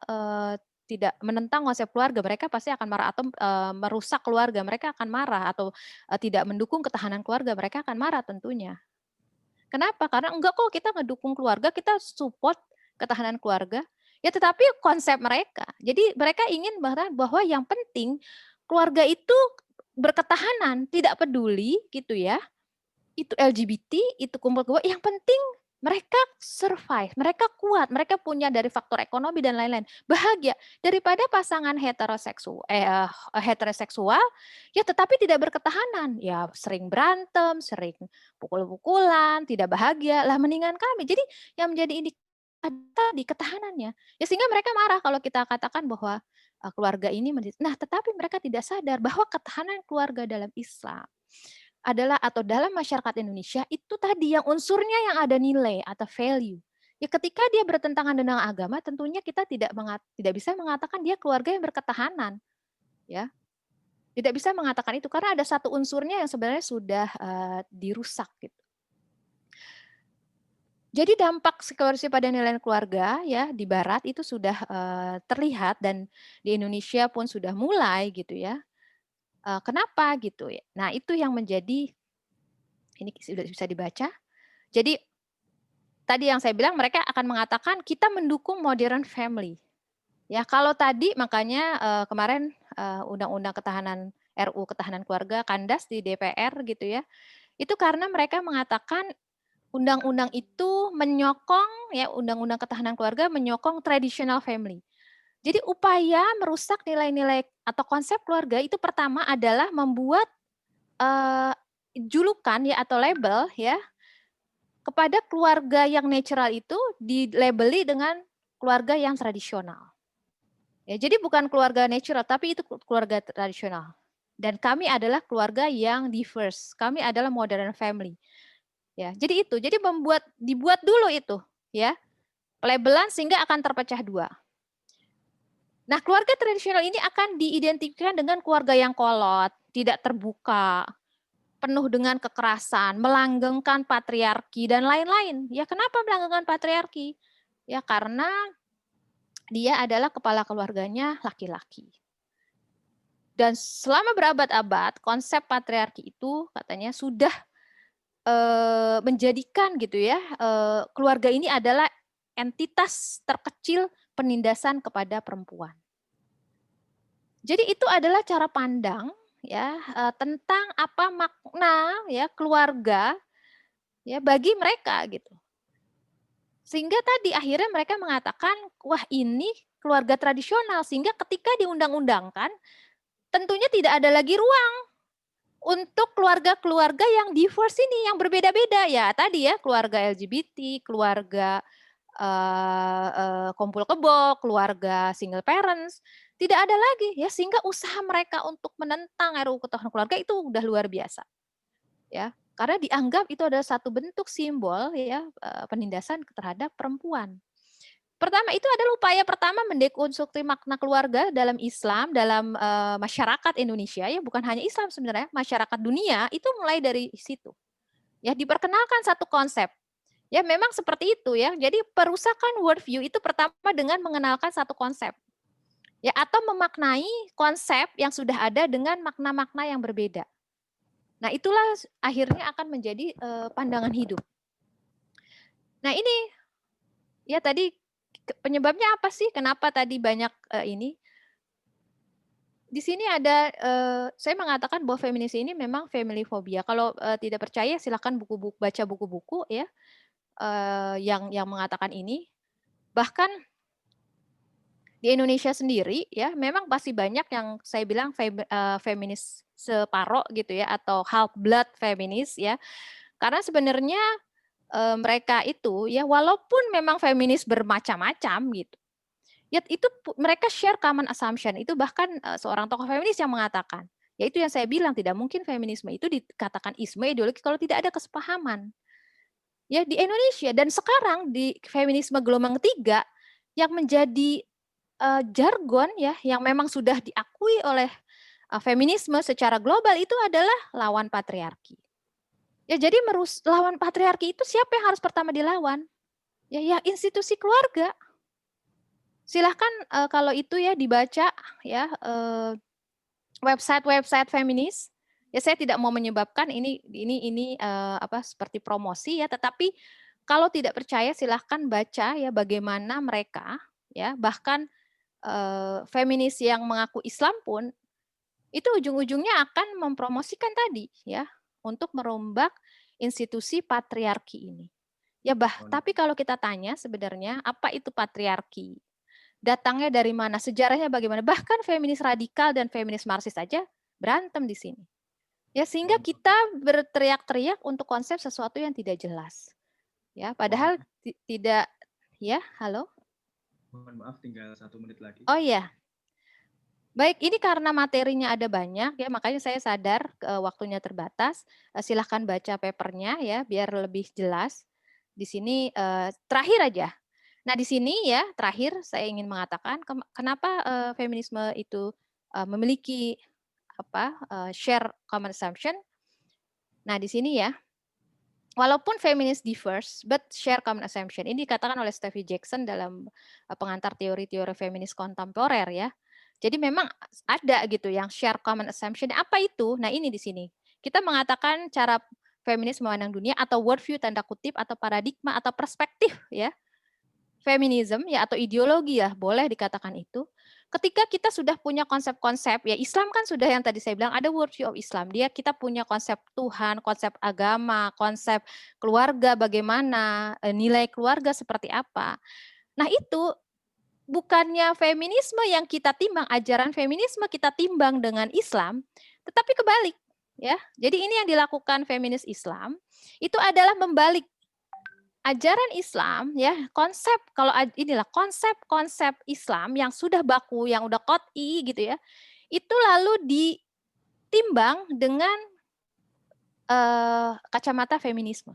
tidak menentang konsep keluarga, mereka pasti akan marah atau merusak keluarga, mereka akan marah atau tidak mendukung ketahanan keluarga, mereka akan marah tentunya. Kenapa? Karena enggak kok kita ngedukung keluarga, kita support ketahanan keluarga. Ya tetapi konsep mereka. Jadi mereka ingin bahwa yang penting keluarga itu berketahanan, tidak peduli gitu ya. Itu LGBT, itu kumpul kebo, yang penting mereka survive, mereka kuat, mereka punya dari faktor ekonomi dan lain-lain. Bahagia daripada pasangan heteroseksual ya tetapi tidak berketahanan. Ya sering berantem, sering pukul-pukulan, tidak bahagia. Lah mendingan kami. Jadi yang menjadi indikator di ketahanannya. Ya sehingga mereka marah kalau kita katakan bahwa keluarga ini nah tetapi mereka tidak sadar bahwa ketahanan keluarga dalam Islam adalah atau dalam masyarakat Indonesia itu tadi yang unsurnya yang ada nilai atau value. Ya ketika dia bertentangan dengan agama, tentunya kita tidak bisa mengatakan dia keluarga yang berketahanan, ya. Tidak bisa mengatakan itu karena ada satu unsurnya yang sebenarnya sudah dirusak gitu. Jadi dampak sekulerisi pada nilai keluarga ya di Barat itu sudah terlihat dan di Indonesia pun sudah mulai gitu ya. Kenapa gitu ya? Nah itu yang menjadi ini sudah bisa dibaca. Jadi tadi yang saya bilang mereka akan mengatakan kita mendukung modern family. Ya kalau tadi makanya kemarin undang-undang ketahanan RU ketahanan keluarga kandas di DPR gitu ya. Itu karena mereka mengatakan undang-undang itu menyokong ya undang-undang ketahanan keluarga menyokong traditional family. Jadi upaya merusak nilai-nilai atau konsep keluarga itu pertama adalah membuat julukan ya atau label ya kepada keluarga yang natural itu dilabeli dengan keluarga yang tradisional. Ya, jadi bukan keluarga natural tapi itu keluarga tradisional. Dan kami adalah keluarga yang diverse. Kami adalah modern family. Ya, jadi itu. Jadi dibuat dulu itu, ya. Pelabelan sehingga akan terpecah dua. Nah, keluarga tradisional ini akan diidentifikasikan dengan keluarga yang kolot, tidak terbuka, penuh dengan kekerasan, melanggengkan patriarki dan lain-lain. Ya, kenapa melanggengkan patriarki? Ya, karena dia adalah kepala keluarganya laki-laki. Dan selama berabad-abad, konsep patriarki itu katanya sudah menjadikan gitu ya keluarga ini adalah entitas terkecil penindasan kepada perempuan. Jadi itu adalah cara pandang ya tentang apa makna ya keluarga ya bagi mereka gitu. Sehingga tadi akhirnya mereka mengatakan wah ini keluarga tradisional sehingga ketika diundang-undangkan tentunya tidak ada lagi ruang untuk keluarga-keluarga yang diverse ini, yang berbeda-beda ya tadi ya keluarga LGBT, keluarga kumpul kebo, keluarga single parents, tidak ada lagi ya sehingga usaha mereka untuk menentang RUU Ketahanan Keluarga itu udah luar biasa ya karena dianggap itu adalah satu bentuk simbol ya penindasan terhadap perempuan. Pertama itu adalah upaya pertama mendekonstruksi makna keluarga dalam Islam, dalam masyarakat Indonesia ya bukan hanya Islam sebenarnya, masyarakat dunia itu mulai dari situ. Ya diperkenalkan satu konsep. Ya memang seperti itu ya. Jadi perusakan worldview itu pertama dengan mengenalkan satu konsep. Ya atau memaknai konsep yang sudah ada dengan makna-makna yang berbeda. Nah, itulah akhirnya akan menjadi pandangan hidup. Nah, ini ya tadi penyebabnya apa sih? Kenapa tadi banyak ini? Di sini ada saya mengatakan bahwa feminis ini memang family phobia. Kalau tidak percaya silakan baca buku-buku ya yang mengatakan ini. Bahkan di Indonesia sendiri ya memang pasti banyak yang saya bilang feminis separo gitu ya atau half blood feminis ya. Karena sebenarnya mereka itu ya walaupun memang feminis bermacam-macam gitu. Ya itu mereka share common assumption. Itu bahkan seorang tokoh feminis yang mengatakan. Ya itu yang saya bilang tidak mungkin feminisme itu dikatakan isme ideologi kalau tidak ada kesepahaman. Ya di Indonesia dan sekarang di feminisme gelombang ketiga yang menjadi jargon ya yang memang sudah diakui oleh feminisme secara global itu adalah lawan patriarki. Ya jadi lawan patriarki itu siapa yang harus pertama dilawan? Ya institusi keluarga. Silahkan kalau itu ya dibaca ya website feminis. Ya saya tidak mau menyebabkan ini seperti promosi ya, tetapi kalau tidak percaya silahkan baca ya bagaimana mereka ya bahkan feminis yang mengaku Islam pun itu ujung-ujungnya akan mempromosikan tadi ya untuk merombak institusi patriarki ini. Ya tapi kalau kita tanya sebenarnya apa itu patriarki? Datangnya dari mana? Sejarahnya bagaimana? Bahkan feminis radikal dan feminis marxis saja berantem di sini. Ya sehingga kita berteriak-teriak untuk konsep sesuatu yang tidak jelas. Ya, padahal tidak ya, halo? Mohon maaf tinggal 1 menit lagi. Oh iya. Baik, ini karena materinya ada banyak ya, makanya saya sadar waktunya terbatas. Silahkan baca papernya ya, biar lebih jelas. Di sini terakhir aja. Nah di sini ya terakhir saya ingin mengatakan kenapa feminisme itu memiliki share common assumption. Nah di sini ya walaupun feminis diverse, but share common assumption. Ini dikatakan oleh Steffi Jackson dalam pengantar teori-teori feminis kontemporer ya. Jadi memang ada gitu yang share common assumption. Apa itu? Nah ini di sini. Kita mengatakan cara feminis memandang dunia atau worldview tanda kutip atau paradigma atau perspektif ya. Feminism ya atau ideologi ya boleh dikatakan itu. Ketika kita sudah punya konsep-konsep, ya Islam kan sudah yang tadi saya bilang ada worldview of Islam. Kita punya konsep Tuhan, konsep agama, konsep keluarga bagaimana, nilai keluarga seperti apa. Nah itu bukannya feminisme yang kita timbang, ajaran feminisme kita timbang dengan Islam, tetapi kebalik. Ya, jadi ini yang dilakukan feminis Islam itu adalah membalik ajaran Islam ya konsep kalau inilah konsep-konsep Islam yang sudah baku yang udah qat'i gitu ya itu lalu ditimbang dengan kacamata feminisme.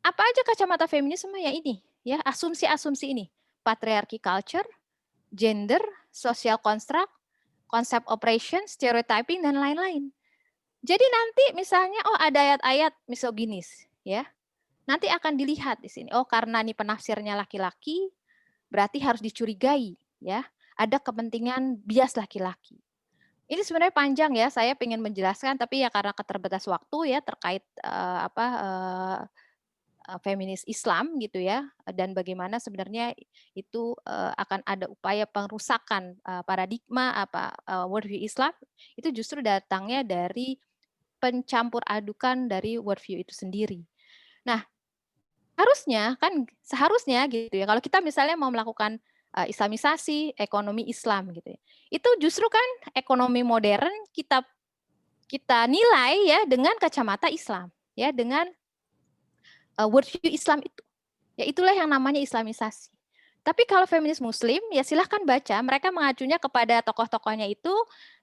Apa aja kacamata feminisme ya ini ya asumsi-asumsi ini patriarchy culture, gender, social construct, konsep operation, stereotyping dan lain-lain. Jadi nanti misalnya ada ayat-ayat misoginis ya. Nanti akan dilihat di sini. Oh, karena ini penafsirnya laki-laki, berarti harus dicurigai, ya. Ada kepentingan bias laki-laki. Ini sebenarnya panjang ya. Saya ingin menjelaskan, tapi ya karena keterbatas waktu ya terkait feminis Islam gitu ya, dan bagaimana sebenarnya itu akan ada upaya pengrusakan paradigma worldview Islam itu justru datangnya dari pencampur adukan dari worldview itu sendiri. Nah. Seharusnya gitu ya kalau kita misalnya mau melakukan Islamisasi ekonomi Islam gitu ya. Itu justru kan ekonomi modern kita nilai ya dengan kacamata Islam ya dengan worldview Islam itu. Ya itulah yang namanya Islamisasi. Tapi kalau feminis Muslim ya silahkan baca, mereka mengacunya kepada tokoh-tokohnya itu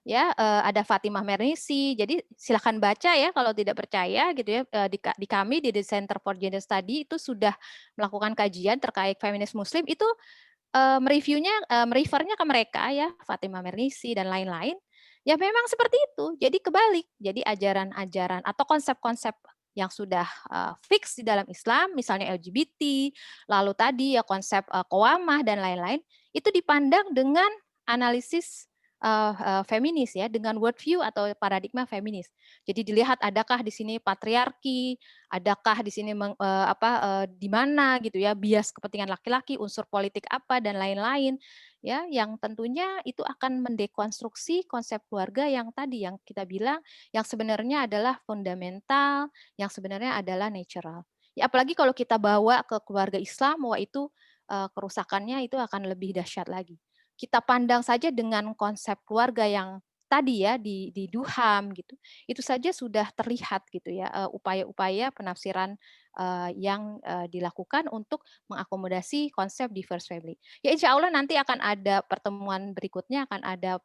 ya ada Fatimah Mernissi. Jadi silahkan baca ya kalau tidak percaya gitu ya di kami di The Center for Gender Study itu sudah melakukan kajian terkait feminis Muslim itu merefernya ke mereka ya Fatimah Mernissi dan lain-lain. Ya memang seperti itu. Jadi kebalik. Jadi ajaran-ajaran atau konsep-konsep yang sudah fix di dalam Islam, misalnya LGBT, lalu tadi ya konsep qawamah dan lain-lain, itu dipandang dengan analisis feminis ya, dengan worldview atau paradigma feminis. Jadi dilihat adakah di sini patriarki, adakah di sini di mana gitu ya bias kepentingan laki-laki, unsur politik apa dan lain-lain ya, yang tentunya itu akan mendekonstruksi konsep keluarga yang tadi yang kita bilang yang sebenarnya adalah fundamental, yang sebenarnya adalah natural. Ya, apalagi kalau kita bawa ke keluarga Islam, wah itu kerusakannya itu akan lebih dahsyat lagi. Kita pandang saja dengan konsep keluarga yang tadi ya di Duham gitu, itu saja sudah terlihat gitu ya upaya-upaya penafsiran yang dilakukan untuk mengakomodasi konsep diverse family. Ya insya Allah nanti akan ada pertemuan berikutnya akan ada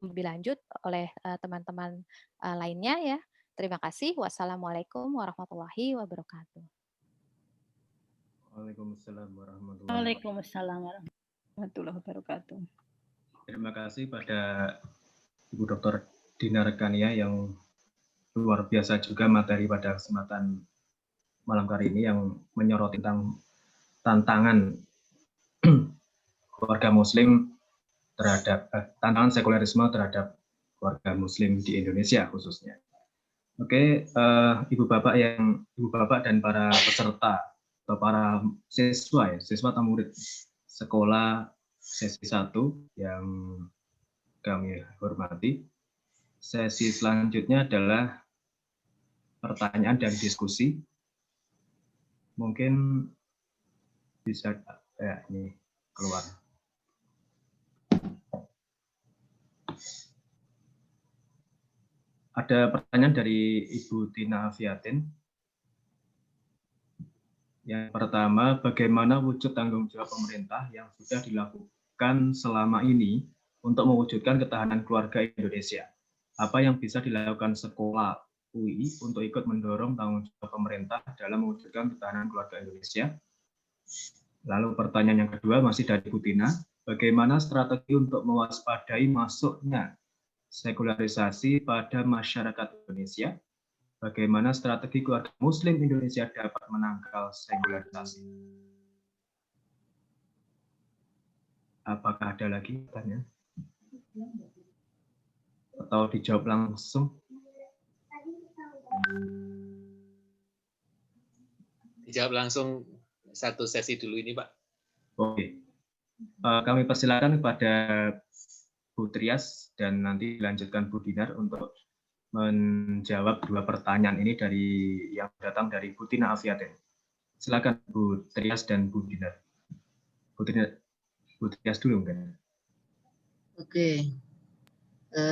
lebih lanjut oleh teman-teman lainnya ya. Terima kasih. Wassalamualaikum warahmatullahi wabarakatuh. Waalaikumsalam warahmatullahi wabarakatuh. Terima kasih pada Ibu Dr. Dina Rekania yang luar biasa juga materi pada kesempatan malam hari ini yang menyoroti tentang tantangan keluarga Muslim terhadap tantangan sekularisme terhadap keluarga Muslim di Indonesia khususnya. Oke, Ibu Bapak dan para peserta atau para siswa atau murid sekolah sesi 1 yang kami hormati. Sesi selanjutnya adalah pertanyaan dan diskusi. Mungkin bisa ini keluar. Ada pertanyaan dari Ibu Tina Fiatin. Yang pertama, bagaimana wujud tanggung jawab pemerintah yang sudah dilakukan selama ini untuk mewujudkan ketahanan keluarga Indonesia? Apa yang bisa dilakukan sekolah UI untuk ikut mendorong tanggung jawab pemerintah dalam mewujudkan ketahanan keluarga Indonesia? Lalu pertanyaan yang kedua masih dari Bu Tina, bagaimana strategi untuk mewaspadai masuknya sekularisasi pada masyarakat Indonesia Bagaimana strategi keluarga Muslim Indonesia dapat menangkal sekularisasi? Apakah ada lagi pertanyaan? Atau dijawab langsung? Dijawab langsung satu sesi dulu ini, Pak. Oke. Kami persilakan kepada Bu Trias dan nanti dilanjutkan Bu Dinar untuk menjawab dua pertanyaan ini dari yang datang dari Bu Tina Afiaten. Silakan Bu Trias dan Bu Dinar. Bu Trias dulu mungkin. Oke,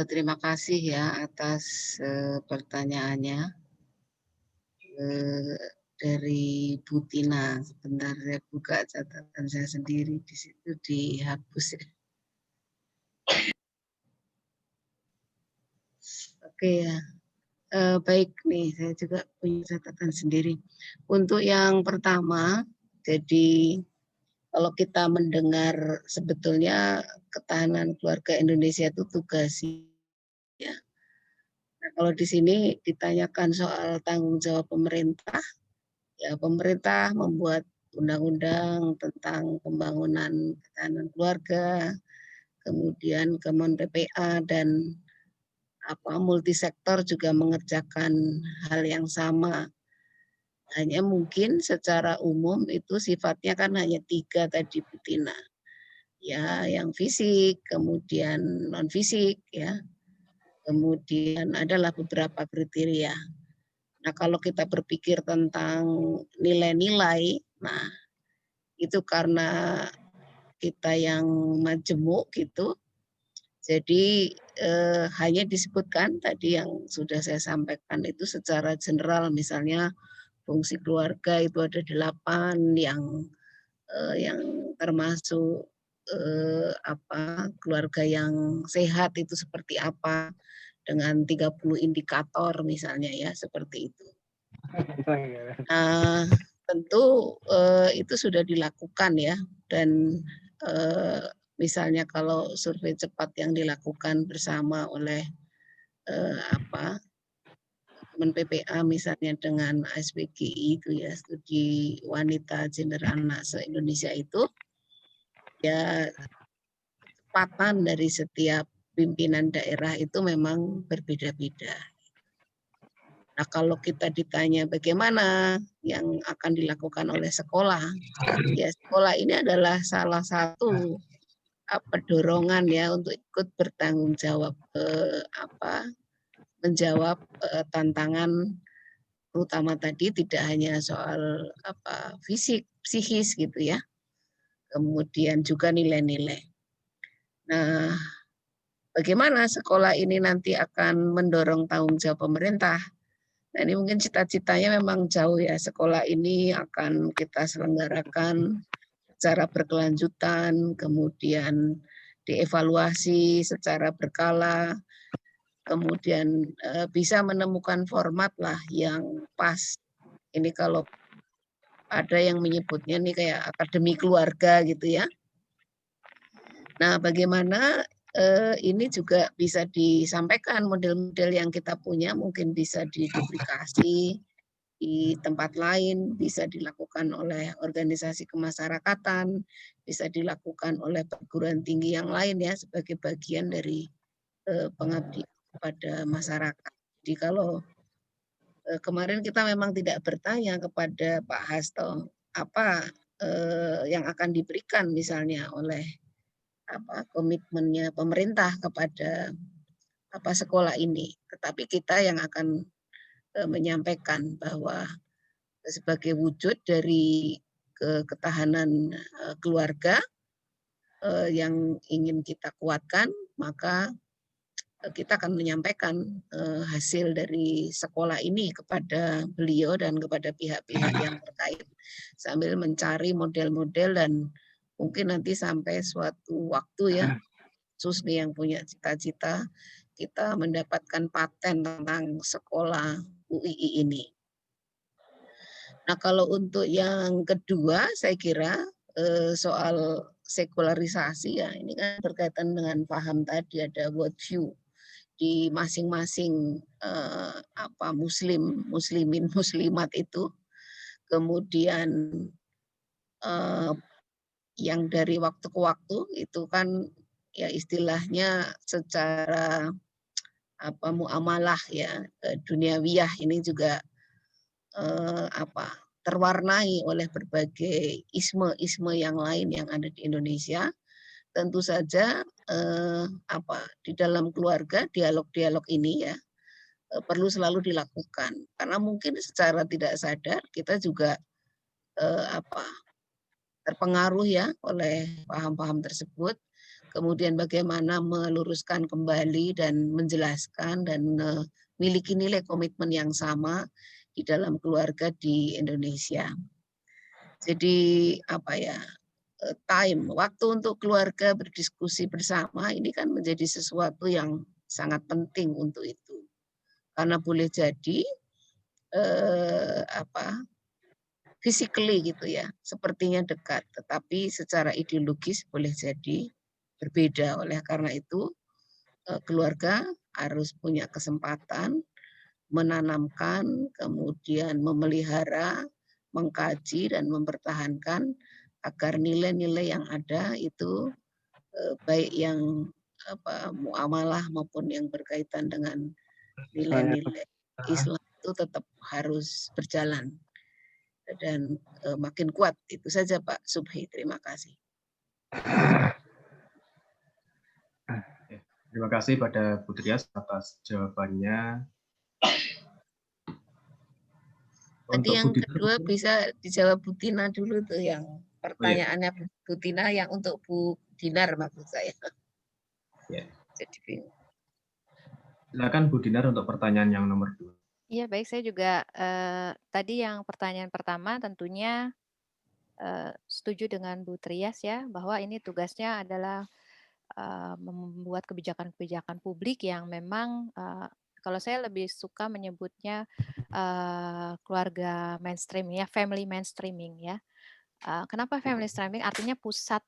terima kasih ya atas pertanyaannya dari Bu Tina. Sebentar saya buka catatan saya sendiri, di situ dihapus ya. Oke ya. Baik nih, saya juga punya catatan sendiri. Untuk yang pertama, jadi kalau kita mendengar sebetulnya ketahanan keluarga Indonesia itu tugas ya. Nah, kalau di sini ditanyakan soal tanggung jawab pemerintah, ya pemerintah membuat undang-undang tentang pembangunan ketahanan keluarga, kemudian Kemen PPA dan multisektor juga mengerjakan hal yang sama. Hanya mungkin secara umum itu sifatnya kan hanya 3 tadi Bu Tina. Ya, yang fisik, kemudian non fisik ya. Kemudian adalah beberapa kriteria. Nah, kalau kita berpikir tentang nilai-nilai, nah itu karena kita yang majemuk gitu. Jadi hanya disebutkan tadi yang sudah saya sampaikan itu secara general, misalnya fungsi keluarga itu ada 8 yang termasuk keluarga yang sehat itu seperti apa dengan 30 indikator misalnya ya seperti itu. Nah, tentu itu sudah dilakukan ya dan misalnya kalau survei cepat yang dilakukan bersama oleh Kemen PPA misalnya dengan SPGI itu ya, studi wanita gender anak se-Indonesia itu ya kecepatan dari setiap pimpinan daerah itu memang berbeda-beda. Nah, kalau kita ditanya bagaimana yang akan dilakukan oleh sekolah, ya sekolah ini adalah salah satu dorongan ya untuk ikut bertanggung jawab menjawab tantangan terutama tadi tidak hanya soal fisik, psikis gitu ya. Kemudian juga nilai-nilai. Nah, bagaimana sekolah ini nanti akan mendorong tanggung jawab pemerintah? Nah, ini mungkin cita-citanya memang jauh ya. Sekolah ini akan kita selenggarakan secara berkelanjutan, kemudian dievaluasi secara berkala, kemudian bisa menemukan format lah yang pas. Ini kalau ada yang menyebutnya nih kayak akademi keluarga gitu ya. Nah, bagaimana ini juga bisa disampaikan model-model yang kita punya mungkin bisa diduplikasi di tempat lain, bisa dilakukan oleh organisasi kemasyarakatan, bisa dilakukan oleh perguruan tinggi yang lain ya sebagai bagian dari pengabdian kepada masyarakat. Jadi kalau kemarin kita memang tidak bertanya kepada Pak Hasto apa yang akan diberikan misalnya oleh komitmennya pemerintah kepada sekolah ini, tetapi kita yang akan menyampaikan bahwa sebagai wujud dari ketahanan keluarga yang ingin kita kuatkan, maka kita akan menyampaikan hasil dari sekolah ini kepada beliau dan kepada pihak-pihak yang terkait sambil mencari model-model dan mungkin nanti sampai suatu waktu ya, Susni yang punya cita-cita kita mendapatkan paten tentang sekolah UII ini. Nah, kalau untuk yang kedua, saya kira soal sekularisasi ya, ini kan berkaitan dengan paham tadi ada world view. di masing-masing muslimin muslimat itu, kemudian yang dari waktu ke waktu itu kan ya istilahnya secara muamalah ya duniawiyah ini juga terwarnai oleh berbagai isme-isme yang lain yang ada di Indonesia. Tentu saja di dalam keluarga dialog-dialog ini ya perlu selalu dilakukan, karena mungkin secara tidak sadar kita juga terpengaruh ya oleh paham-paham tersebut. Kemudian bagaimana meluruskan kembali dan menjelaskan dan memiliki nilai komitmen yang sama di dalam keluarga di Indonesia. Jadi waktu untuk keluarga berdiskusi bersama ini kan menjadi sesuatu yang sangat penting untuk itu. Karena boleh jadi physically gitu ya, sepertinya dekat, tetapi secara ideologis boleh jadi berbeda. Oleh karena itu keluarga harus punya kesempatan menanamkan, kemudian memelihara, mengkaji dan mempertahankan agar nilai-nilai yang ada itu baik yang muamalah maupun yang berkaitan dengan nilai-nilai Islam itu tetap harus berjalan dan makin kuat. Itu saja Pak Subhi, terima kasih. Terima kasih pada Bu Trias atas jawabannya. Tadi yang kedua bisa dijawab Bu Tina dulu tuh, yang pertanyaannya Bu Tina yang untuk Bu Dinar maksud saya. Ya. Jadi bingung. Silakan Bu Dinar untuk pertanyaan yang nomor 2. Iya, baik. Saya juga tadi yang pertanyaan pertama tentunya setuju dengan Bu Trias ya, bahwa ini tugasnya adalah membuat kebijakan-kebijakan publik yang memang kalau saya lebih suka menyebutnya keluarga mainstream ya, family mainstreaming ya. Kenapa family mainstreaming? Artinya pusat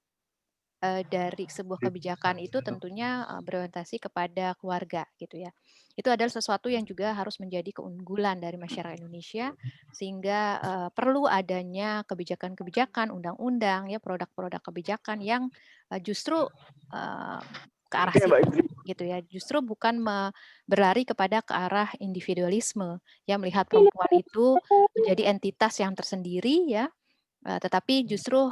dari sebuah kebijakan itu tentunya berorientasi kepada keluarga gitu ya. Itu adalah sesuatu yang juga harus menjadi keunggulan dari masyarakat Indonesia, sehingga perlu adanya kebijakan-kebijakan, undang-undang ya, produk-produk kebijakan yang justru ke arah situ gitu ya. Justru bukan berlari kepada ke arah individualisme yang melihat perempuan itu menjadi entitas yang tersendiri ya. Tetapi justru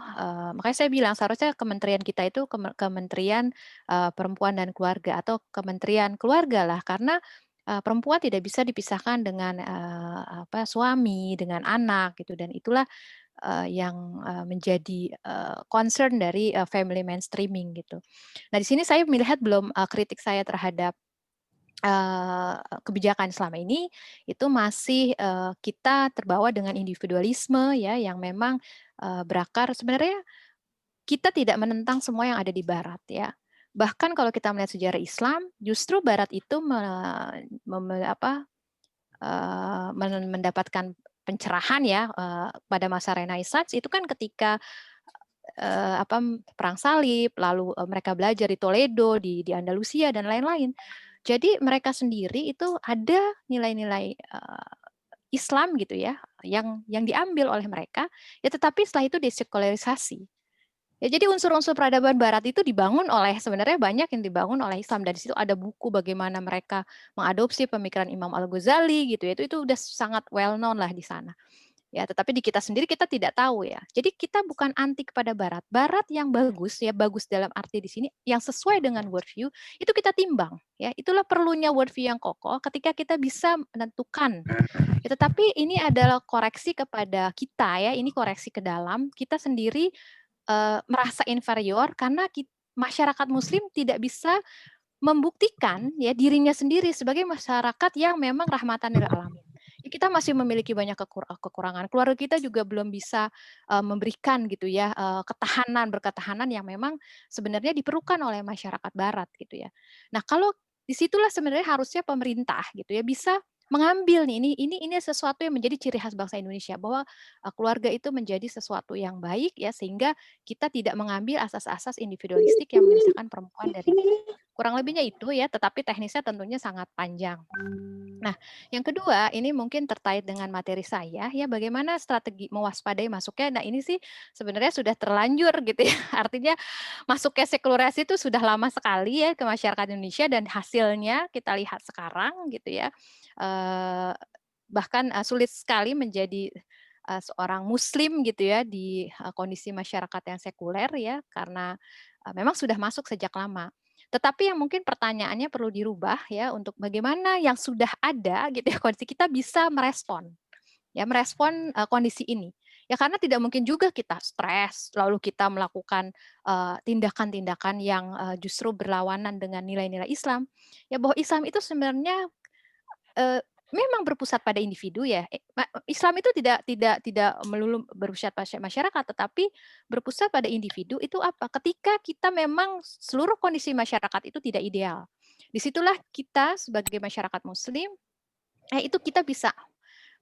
makanya saya bilang seharusnya kementerian kita itu Kementerian Perempuan dan Keluarga atau Kementerian Keluarga lah, karena perempuan tidak bisa dipisahkan dengan suami, dengan anak gitu, dan itulah yang menjadi concern dari family mainstreaming gitu. Nah di sini saya melihat belum kritik saya terhadap kebijakan selama ini itu masih kita terbawa dengan individualisme ya, yang memang berakar sebenarnya kita tidak menentang semua yang ada di Barat ya. Bahkan kalau kita melihat sejarah Islam, justru Barat itu mendapatkan pencerahan ya pada masa Renaissance itu kan ketika perang salib, lalu mereka belajar di Toledo, di Andalusia dan lain-lain. Jadi mereka sendiri itu ada nilai-nilai Islam gitu ya, yang diambil oleh mereka, ya tetapi setelah itu desekularisasi. Ya jadi unsur-unsur peradaban Barat itu dibangun oleh, sebenarnya banyak yang dibangun oleh Islam, dan di situ ada buku bagaimana mereka mengadopsi pemikiran Imam Al-Ghazali gitu ya, itu udah sangat well known lah di sana. Ya, tetapi di kita sendiri kita tidak tahu ya. Jadi kita bukan anti kepada Barat. Barat yang bagus ya, bagus dalam arti di sini yang sesuai dengan worldview itu kita timbang ya. Itulah perlunya worldview yang kokoh ketika kita bisa menentukan. Ya, tetapi ini adalah koreksi kepada kita ya. Ini koreksi ke dalam kita sendiri merasa inferior karena masyarakat Muslim tidak bisa membuktikan ya dirinya sendiri sebagai masyarakat yang memang rahmatan lil alamin. Kita masih memiliki banyak kekurangan. Keluarga kita juga belum bisa memberikan gitu ya berketahanan yang memang sebenarnya diperlukan oleh masyarakat Barat gitu ya. Nah kalau disitulah sebenarnya harusnya pemerintah gitu ya bisa mengambil nih ini sesuatu yang menjadi ciri khas bangsa Indonesia, bahwa keluarga itu menjadi sesuatu yang baik ya, sehingga kita tidak mengambil asas-asas individualistik yang memisahkan perempuan dari Kurang lebihnya itu ya, tetapi teknisnya tentunya sangat panjang. Nah, yang kedua ini mungkin terkait dengan materi saya ya, bagaimana strategi mewaspadai masuknya. Nah, ini sih sebenarnya sudah terlanjur gitu ya. Artinya masuknya sekularisasi itu sudah lama sekali ya ke masyarakat Indonesia dan hasilnya kita lihat sekarang gitu ya. Bahkan sulit sekali menjadi seorang muslim gitu ya di kondisi masyarakat yang sekuler ya, karena memang sudah masuk sejak lama. Tetapi yang mungkin pertanyaannya perlu dirubah ya, untuk bagaimana yang sudah ada gitu ya kondisi kita bisa merespon kondisi ini. Ya karena tidak mungkin juga kita stres lalu kita melakukan tindakan-tindakan yang justru berlawanan dengan nilai-nilai Islam. Ya bahwa Islam itu sebenarnya memang berpusat pada individu ya. Islam itu tidak melulu berpusat pada masyarakat, tetapi berpusat pada individu itu apa? Ketika kita memang seluruh kondisi masyarakat itu tidak ideal. Disitulah kita sebagai masyarakat Muslim, itu kita bisa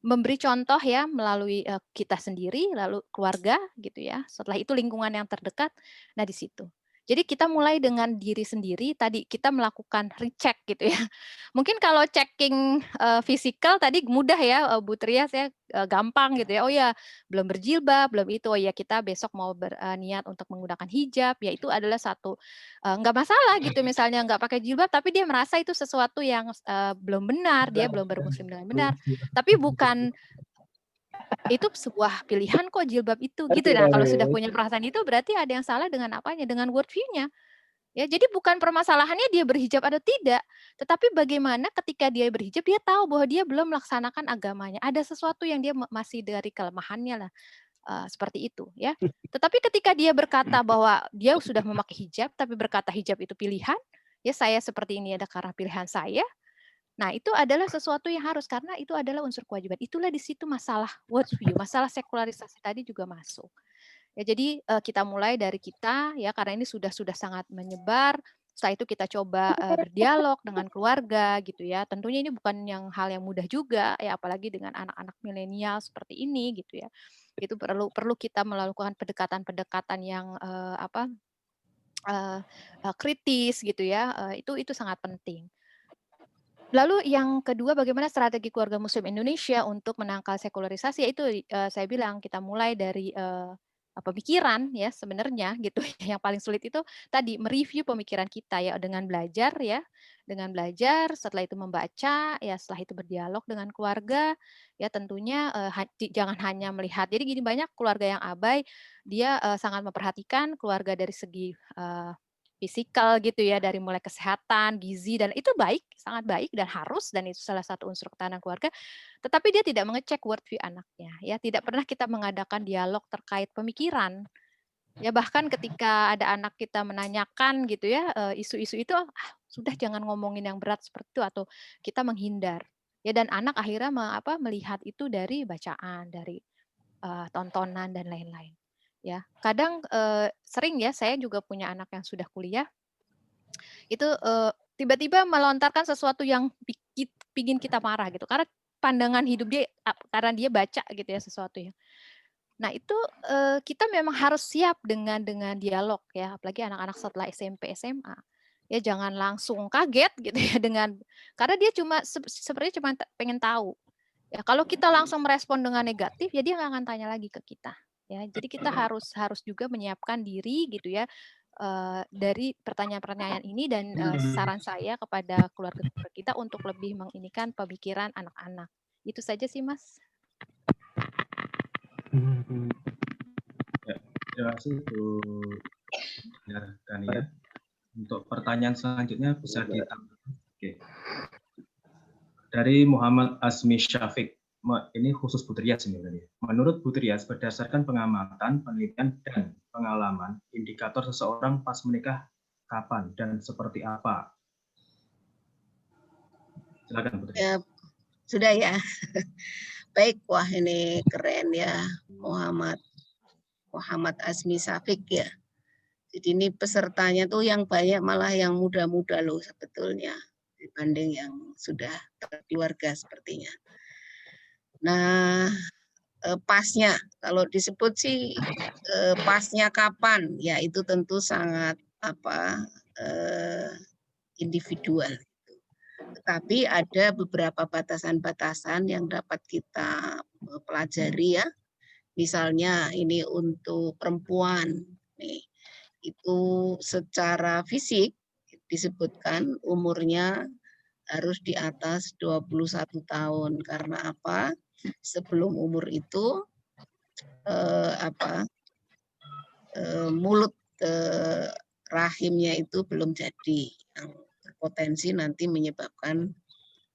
memberi contoh ya melalui kita sendiri, lalu keluarga gitu ya. Setelah itu lingkungan yang terdekat. Nah di situ. Jadi kita mulai dengan diri sendiri. Tadi kita melakukan recheck gitu ya. Mungkin kalau checking fisikal tadi mudah ya, Bu Trias ya, gampang gitu ya. Oh ya, belum berjilbab, belum itu. Oh ya, kita besok mau berniat untuk menggunakan hijab. Ya itu adalah satu nggak masalah gitu. Misalnya nggak pakai jilbab, tapi dia merasa itu sesuatu yang belum benar. Dia belum bermuslim dengan benar. Tapi bukan itu sebuah pilihan kok jilbab itu gitu. Nah kalau sudah punya perasaan itu berarti ada yang salah dengan apanya? Dengan worldview-nya. Ya, jadi bukan permasalahannya dia berhijab atau tidak, tetapi bagaimana ketika dia berhijab dia tahu bahwa dia belum melaksanakan agamanya. Ada sesuatu yang dia masih dari kelemahannya lah, seperti itu ya. Tetapi ketika dia berkata bahwa dia sudah memakai hijab, tapi berkata hijab itu pilihan, ya saya seperti ini ada karena pilihan saya. Nah, itu adalah sesuatu yang harus karena itu adalah unsur kewajiban. Itulah di situ masalah worldview, masalah sekularisasi tadi juga masuk. Ya, jadi kita mulai dari kita ya karena ini sudah sangat menyebar. Setelah itu kita coba berdialog dengan keluarga gitu ya. Tentunya ini bukan hal yang mudah juga ya apalagi dengan anak-anak milenial seperti ini gitu ya. Itu perlu kita melakukan pendekatan-pendekatan yang kritis gitu ya. Itu sangat penting. Lalu yang kedua, bagaimana strategi keluarga Muslim Indonesia untuk menangkal sekularisasi? Yaitu saya bilang kita mulai dari pemikiran ya sebenarnya gitu. Yang paling sulit itu tadi mereview pemikiran kita ya dengan belajar ya, dengan belajar. Setelah itu membaca ya, setelah itu berdialog dengan keluarga ya tentunya jangan hanya melihat. Jadi gini banyak keluarga yang abai, dia sangat memperhatikan keluarga dari segi fisikal gitu ya, dari mulai kesehatan, gizi, dan itu baik, sangat baik dan harus, dan itu salah satu unsur ketahanan keluarga. Tetapi dia tidak mengecek worldview anaknya, ya tidak pernah kita mengadakan dialog terkait pemikiran. Ya bahkan ketika ada anak kita menanyakan gitu ya isu-isu itu, sudah jangan ngomongin yang berat seperti itu atau kita menghindar. Ya dan anak akhirnya melihat itu dari bacaan, dari tontonan dan lain-lain. Ya, kadang sering ya saya juga punya anak yang sudah kuliah, itu tiba-tiba melontarkan sesuatu yang bikin kita marah gitu, karena pandangan hidup dia karena dia baca gitu ya sesuatu ya. Nah itu kita memang harus siap dengan dialog ya, apalagi anak-anak setelah SMP, SMA. Ya jangan langsung kaget gitu ya karena dia sebenarnya cuma pengen tahu. Ya kalau kita langsung merespon dengan negatif, ya dia nggak akan tanya lagi ke kita. Ya, jadi kita harus juga menyiapkan diri gitu ya dari pertanyaan-pertanyaan ini dan saran saya kepada keluarga kita untuk lebih menginikan pemikiran anak-anak. Itu saja sih, Mas. Ya, terima kasih Bu Dania. Untuk pertanyaan selanjutnya bisa ditambahkan. Oke. Dari Muhammad Azmi Syafiq. Ini khusus Bu Trias sebenarnya. Menurut Bu Trias, berdasarkan pengamatan, penelitian, dan pengalaman, indikator seseorang pas menikah kapan dan seperti apa? Silakan Bu Trias. Ya, sudah ya. Baik, wah ini keren ya Muhammad Azmi Syafiq ya. Jadi ini pesertanya tuh yang banyak malah yang muda-muda loh sebetulnya dibanding yang sudah berkeluarga sepertinya. Nah, pasnya kalau disebut sih pasnya kapan? Ya itu tentu sangat individual. Tetapi ada beberapa batasan-batasan yang dapat kita pelajari ya. Misalnya ini untuk perempuan, nih, itu secara fisik disebutkan umurnya harus di atas 21 tahun. Karena apa? Sebelum umur itu mulut rahimnya itu belum jadi, yang berpotensi nanti menyebabkan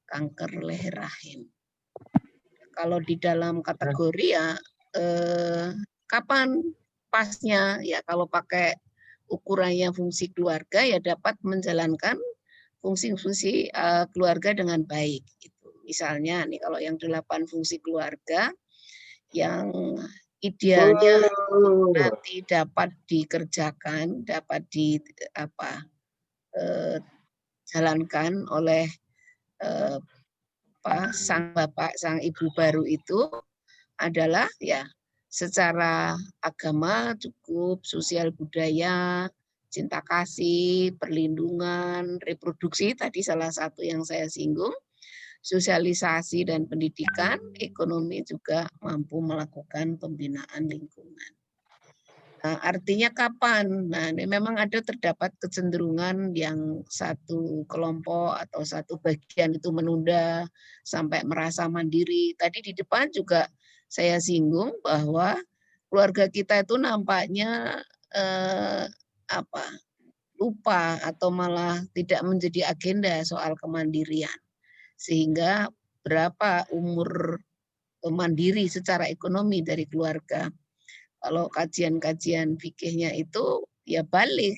kanker leher rahim. Kalau di dalam kategori ya kapan pasnya ya, kalau pakai ukurannya fungsi keluarga ya dapat menjalankan fungsi-fungsi keluarga dengan baik. Gitu. Misalnya nih kalau yang 8 fungsi keluarga yang idealnya nanti dapat dikerjakan, dapat jalankan oleh sang bapak, sang ibu baru itu adalah ya secara agama cukup, sosial budaya, cinta kasih, perlindungan, reproduksi tadi salah satu yang saya singgung, sosialisasi dan pendidikan, ekonomi juga mampu melakukan pembinaan lingkungan. Nah, artinya kapan? Nah, ini memang terdapat kecenderungan yang satu kelompok atau satu bagian itu menunda sampai merasa mandiri. Tadi di depan juga saya singgung bahwa keluarga kita itu nampaknya lupa atau malah tidak menjadi agenda soal kemandirian. Sehingga berapa umur mandiri secara ekonomi dari keluarga. Kalau kajian-kajian fikihnya itu ya balik.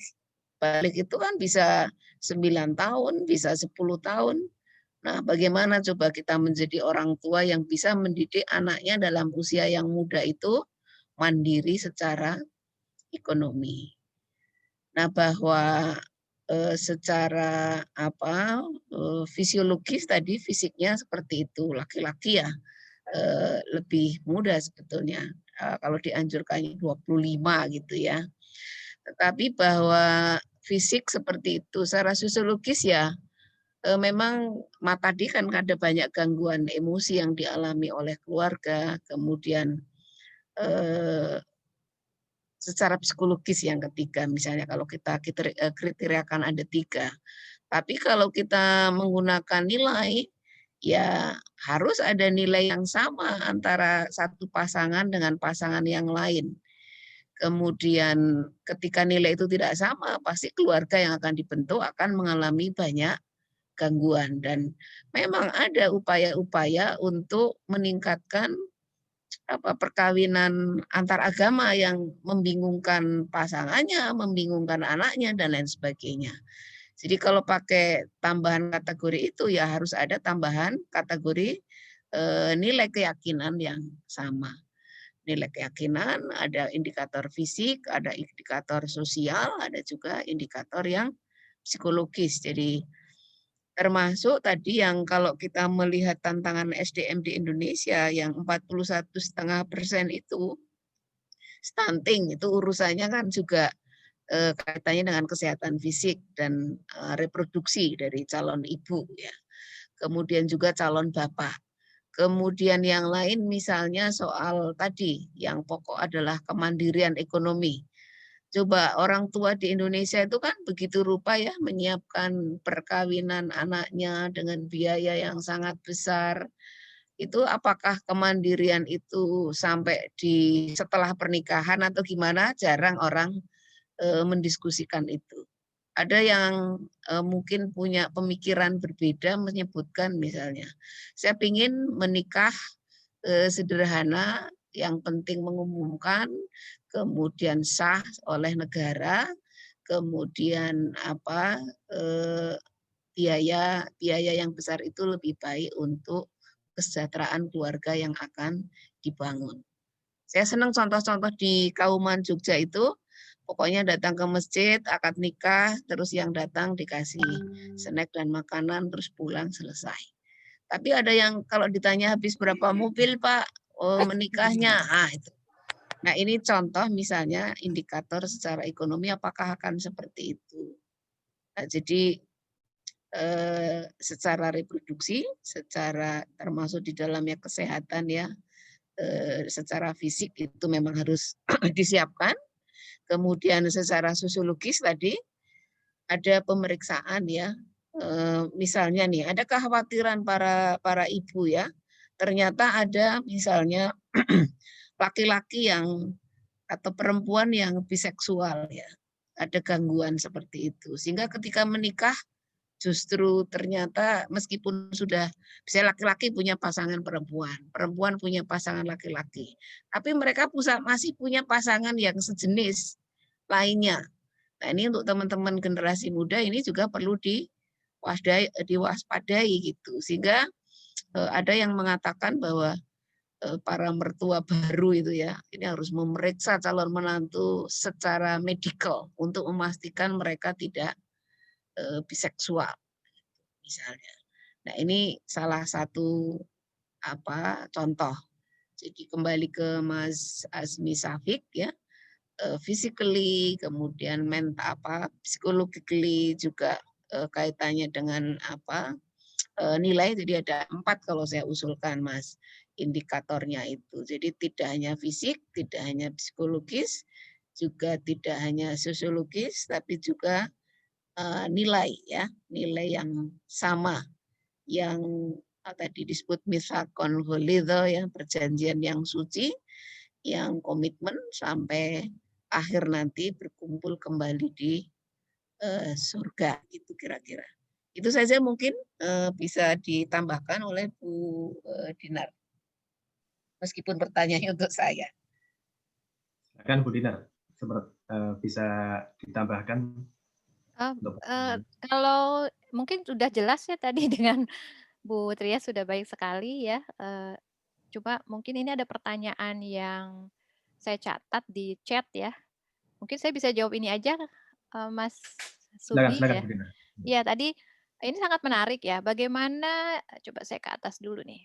Balik itu kan bisa 9 tahun, bisa 10 tahun. Nah, bagaimana coba kita menjadi orang tua yang bisa mendidik anaknya dalam usia yang muda itu mandiri secara ekonomi. Nah, bahwa secara fisiologis tadi fisiknya seperti itu, laki-laki ya lebih muda sebetulnya. Kalau dianjurkannya 25 gitu ya. Tetapi bahwa fisik seperti itu secara sosiologis ya memang tadi kan ada banyak gangguan emosi yang dialami oleh keluarga, kemudian secara psikologis yang ketiga, misalnya kalau kita kriteriakan ada 3. Tapi kalau kita menggunakan nilai, ya harus ada nilai yang sama antara satu pasangan dengan pasangan yang lain. Kemudian ketika nilai itu tidak sama, pasti keluarga yang akan dibentuk akan mengalami banyak gangguan. Dan memang ada upaya-upaya untuk meningkatkan perkawinan antar agama yang membingungkan pasangannya, membingungkan anaknya, dan lain sebagainya. Jadi kalau pakai tambahan kategori itu ya harus ada tambahan kategori nilai keyakinan yang sama. Nilai keyakinan, ada indikator fisik, ada indikator sosial, ada juga indikator yang psikologis. Jadi termasuk tadi yang kalau kita melihat tantangan SDM di Indonesia yang 41,5% itu stunting, itu urusannya kan juga kaitannya dengan kesehatan fisik dan reproduksi dari calon ibu ya. Kemudian juga calon bapak. Kemudian yang lain misalnya soal tadi yang pokok adalah kemandirian ekonomi. Coba orang tua di Indonesia itu kan begitu rupa ya menyiapkan perkawinan anaknya dengan biaya yang sangat besar. Itu apakah kemandirian itu sampai di setelah pernikahan atau gimana? Jarang orang mendiskusikan itu. Ada yang mungkin punya pemikiran berbeda menyebutkan misalnya, saya ingin menikah sederhana, yang penting mengumumkan, kemudian sah oleh negara, kemudian biaya yang besar itu lebih baik untuk kesejahteraan keluarga yang akan dibangun. Saya senang contoh-contoh di Kauman Jogja itu, pokoknya datang ke masjid, akad nikah, terus yang datang dikasih snack dan makanan, terus pulang selesai. Tapi ada yang kalau ditanya habis berapa mobil Pak menikahnya, itu. Nah ini contoh misalnya indikator secara ekonomi apakah akan seperti itu. Nah, jadi secara reproduksi, secara termasuk di dalamnya kesehatan ya, secara fisik itu memang harus disiapkan. Kemudian secara sosiologis tadi ada pemeriksaan ya, misalnya nih ada kekhawatiran para ibu ya, ternyata ada misalnya laki-laki yang atau perempuan yang biseksual ya, ada gangguan seperti itu, sehingga ketika menikah justru ternyata meskipun sudah bisa laki-laki punya pasangan perempuan, perempuan punya pasangan laki-laki, tapi mereka masih punya pasangan yang sejenis lainnya. Nah ini untuk teman-teman generasi muda ini juga perlu diwaspadai gitu, sehingga ada yang mengatakan bahwa para mertua baru itu ya, ini harus memeriksa calon menantu secara medikal untuk memastikan mereka tidak biseksual misalnya. Nah, ini salah satu contoh. Jadi kembali ke Mas Azmi Safik ya, physically, kemudian psychologically juga kaitannya dengan nilai. Jadi ada 4 kalau saya usulkan Mas indikatornya itu. Jadi tidak hanya fisik, tidak hanya psikologis, juga tidak hanya sosiologis, tapi juga nilai ya, nilai yang sama, yang tadi disebut mitsaqon ghalidha ya, perjanjian yang suci, yang komitmen sampai akhir nanti berkumpul kembali di surga, itu kira-kira. Itu saja mungkin bisa ditambahkan oleh Bu Dinar. Meskipun pertanyaannya untuk saya. Silakan Bu Dinar, bisa ditambahkan. Kalau mungkin sudah jelas ya tadi dengan Bu Tria sudah baik sekali ya. Coba mungkin ini ada pertanyaan yang saya catat di chat ya. Mungkin saya bisa jawab ini aja, Mas Subi ya. Iya tadi ini sangat menarik ya. Bagaimana? Coba saya ke atas dulu nih.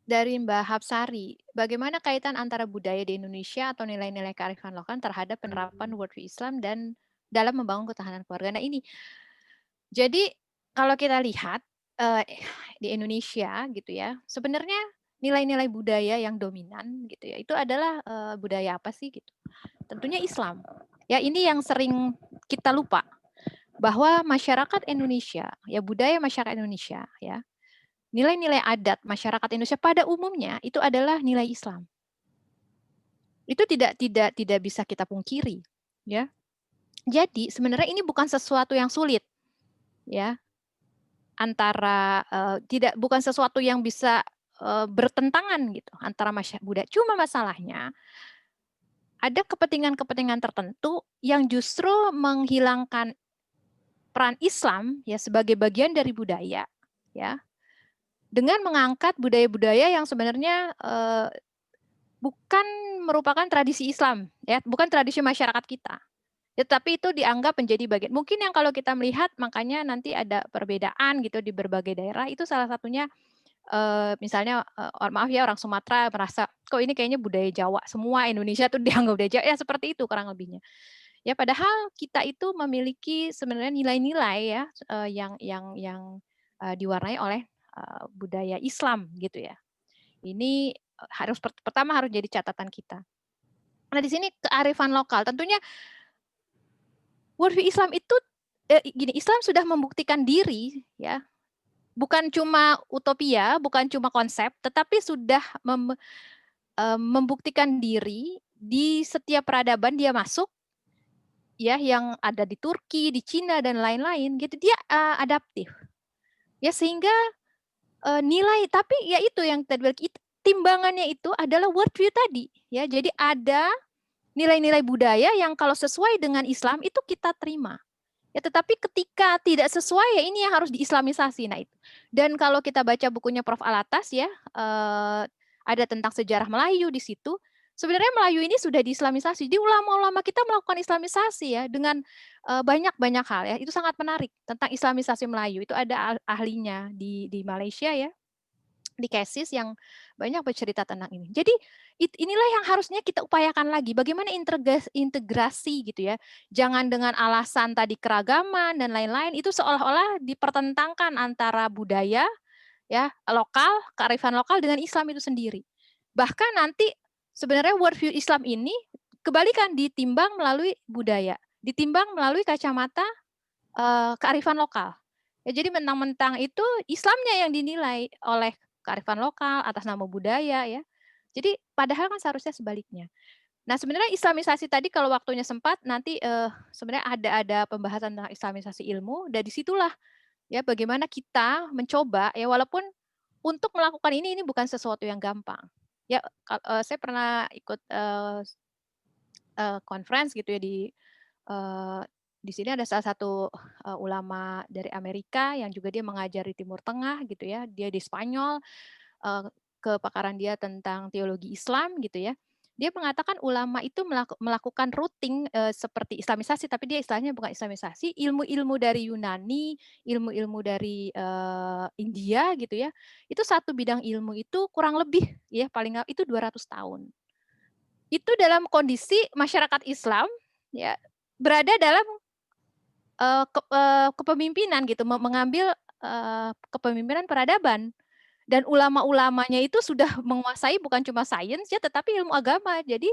Dari Mbak Hapsari, bagaimana kaitan antara budaya di Indonesia atau nilai-nilai kearifan lokal terhadap penerapan worldview Islam dan dalam membangun ketahanan keluarga? Nah ini, jadi kalau kita lihat di Indonesia gitu ya, sebenarnya nilai-nilai budaya yang dominan gitu ya, itu adalah budaya apa sih gitu? Tentunya Islam. Ya ini yang sering kita lupa bahwa masyarakat Indonesia, ya budaya masyarakat Indonesia ya. Nilai-nilai adat masyarakat Indonesia pada umumnya itu adalah nilai Islam. Itu tidak bisa kita pungkiri, ya. Jadi sebenarnya ini bukan sesuatu yang sulit, ya. Bukan sesuatu yang bisa bertentangan gitu antara budaya. Cuma masalahnya ada kepentingan-kepentingan tertentu yang justru menghilangkan peran Islam ya sebagai bagian dari budaya, ya. Dengan mengangkat budaya-budaya yang sebenarnya bukan merupakan tradisi Islam, ya, bukan tradisi masyarakat kita. Ya, tapi itu dianggap menjadi bagian. Mungkin yang kalau kita melihat, makanya nanti ada perbedaan gitu di berbagai daerah, itu salah satunya misalnya, maaf ya orang Sumatera merasa, kok ini kayaknya budaya Jawa, semua Indonesia tuh dianggap budaya Jawa, ya seperti itu kurang lebihnya. Ya, padahal kita itu memiliki sebenarnya nilai-nilai ya, yang diwarnai oleh budaya Islam gitu ya. Ini pertama harus jadi catatan kita. Nah di sini kearifan lokal, tentunya worldview Islam itu Islam sudah membuktikan diri ya, bukan cuma utopia, bukan cuma konsep, tetapi sudah membuktikan diri di setiap peradaban dia masuk ya, yang ada di Turki, di Cina dan lain-lain gitu, dia adaptif. Ya sehingga nilai, tapi ya itu yang tadi timbangannya itu adalah worldview tadi ya. Jadi ada nilai-nilai budaya yang kalau sesuai dengan Islam itu kita terima. Ya tetapi ketika tidak sesuai ya ini yang harus diislamisasi. Nah itu. Dan kalau kita baca bukunya Prof. Alatas ya, ada tentang sejarah Melayu di situ. Sebenarnya Melayu ini sudah diislamisasi. Di ulama-ulama kita melakukan islamisasi ya dengan banyak hal ya. Itu sangat menarik tentang islamisasi Melayu. Itu ada ahlinya di Malaysia ya. di Casis yang banyak bercerita tentang ini. Jadi inilah yang harusnya kita upayakan lagi, bagaimana integrasi gitu ya. Jangan dengan alasan tadi keragaman dan lain-lain, itu seolah-olah dipertentangkan antara budaya ya lokal, kearifan lokal dengan Islam itu sendiri. Bahkan nanti sebenarnya worldview Islam ini kebalikan, ditimbang melalui budaya, ditimbang melalui kacamata kearifan lokal. Ya, jadi mentang-mentang itu Islamnya yang dinilai oleh kearifan lokal atas nama budaya ya. Jadi padahal kan seharusnya sebaliknya. Nah, sebenarnya islamisasi tadi kalau waktunya sempat nanti sebenarnya ada pembahasan tentang islamisasi ilmu, dan disitulah ya bagaimana kita mencoba ya, walaupun untuk melakukan ini bukan sesuatu yang gampang. Ya saya pernah ikut conference gitu ya di sini ada salah satu ulama dari Amerika yang juga dia mengajar di Timur Tengah gitu ya. Dia di Spanyol, kepakaran dia tentang teologi Islam gitu ya. Dia mengatakan ulama itu melakukan routing seperti islamisasi, tapi dia istilahnya bukan islamisasi, ilmu-ilmu dari Yunani, ilmu-ilmu dari India gitu ya. Itu satu bidang ilmu itu kurang lebih ya paling itu 200 tahun. Itu dalam kondisi masyarakat Islam ya berada dalam kepemimpinan gitu, mengambil kepemimpinan peradaban, dan ulama-ulamanya itu sudah menguasai bukan cuma sains ya, tetapi ilmu agama. Jadi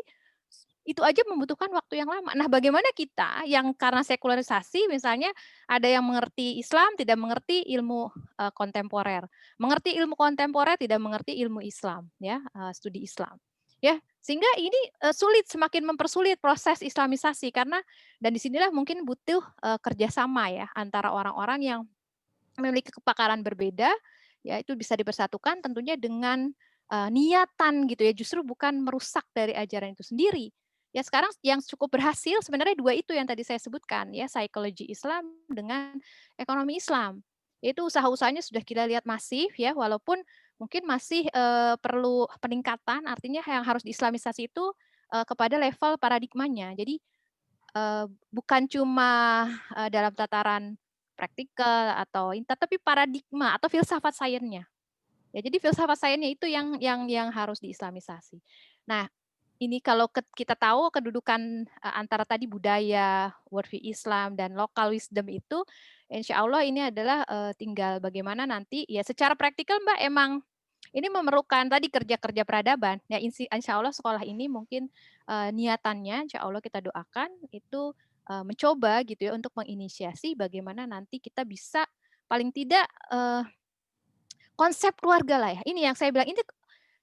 itu aja membutuhkan waktu yang lama. Nah, bagaimana kita yang karena sekularisasi misalnya ada yang mengerti Islam tidak mengerti ilmu kontemporer, mengerti ilmu kontemporer tidak mengerti ilmu Islam ya, studi Islam. Ya, sehingga ini semakin mempersulit proses islamisasi karena, dan disinilah mungkin butuh kerjasama ya antara orang-orang yang memiliki kepakaran berbeda, ya itu bisa dipersatukan tentunya dengan niatan gitu ya, justru bukan merusak dari ajaran itu sendiri. Ya sekarang yang cukup berhasil sebenarnya dua itu yang tadi saya sebutkan ya, psikologi Islam dengan ekonomi Islam. Itu usaha-usahanya sudah kita lihat masif ya, walaupun mungkin masih perlu peningkatan, artinya yang harus diislamisasi itu kepada level paradigmanya. Jadi bukan cuma dalam tataran praktikal atau tapi paradigma atau filsafat sainsnya. Ya, jadi filsafat sainsnya itu yang harus diislamisasi. Nah, ini kalau kita tahu kedudukan antara tadi budaya, worldview Islam dan local wisdom itu, insya Allah ini adalah tinggal bagaimana nanti ya secara praktikal Mbak emang ini memerlukan tadi kerja-kerja peradaban. Ya insya Allah sekolah ini mungkin niatannya insya Allah kita doakan itu mencoba gitu ya untuk menginisiasi bagaimana nanti kita bisa paling tidak konsep keluarga lah ya. Ini yang saya bilang, ini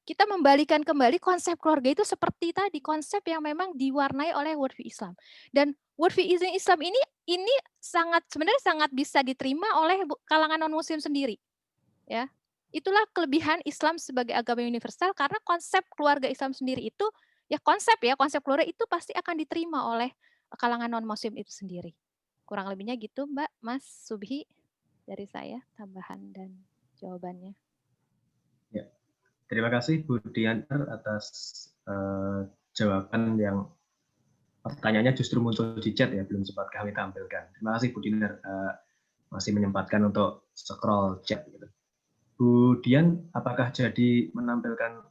kita membalikan kembali konsep keluarga itu seperti tadi, konsep yang memang diwarnai oleh worldview Islam. Dan worldview Islam ini sebenarnya sangat bisa diterima oleh kalangan non-muslim sendiri. Ya. Itulah kelebihan Islam sebagai agama universal, karena konsep keluarga Islam sendiri itu, ya konsep keluarga itu pasti akan diterima oleh kalangan non-muslim itu sendiri. Kurang lebihnya gitu Mbak, Mas Subhi, dari saya tambahan dan jawabannya. Ya, terima kasih Bu Diantar atas jawaban yang pertanyaannya justru muncul di chat ya, belum sempat kami tampilkan. Terima kasih Bu Diantar masih menyempatkan untuk scroll chat gitu. Bu Dian, apakah jadi menampilkan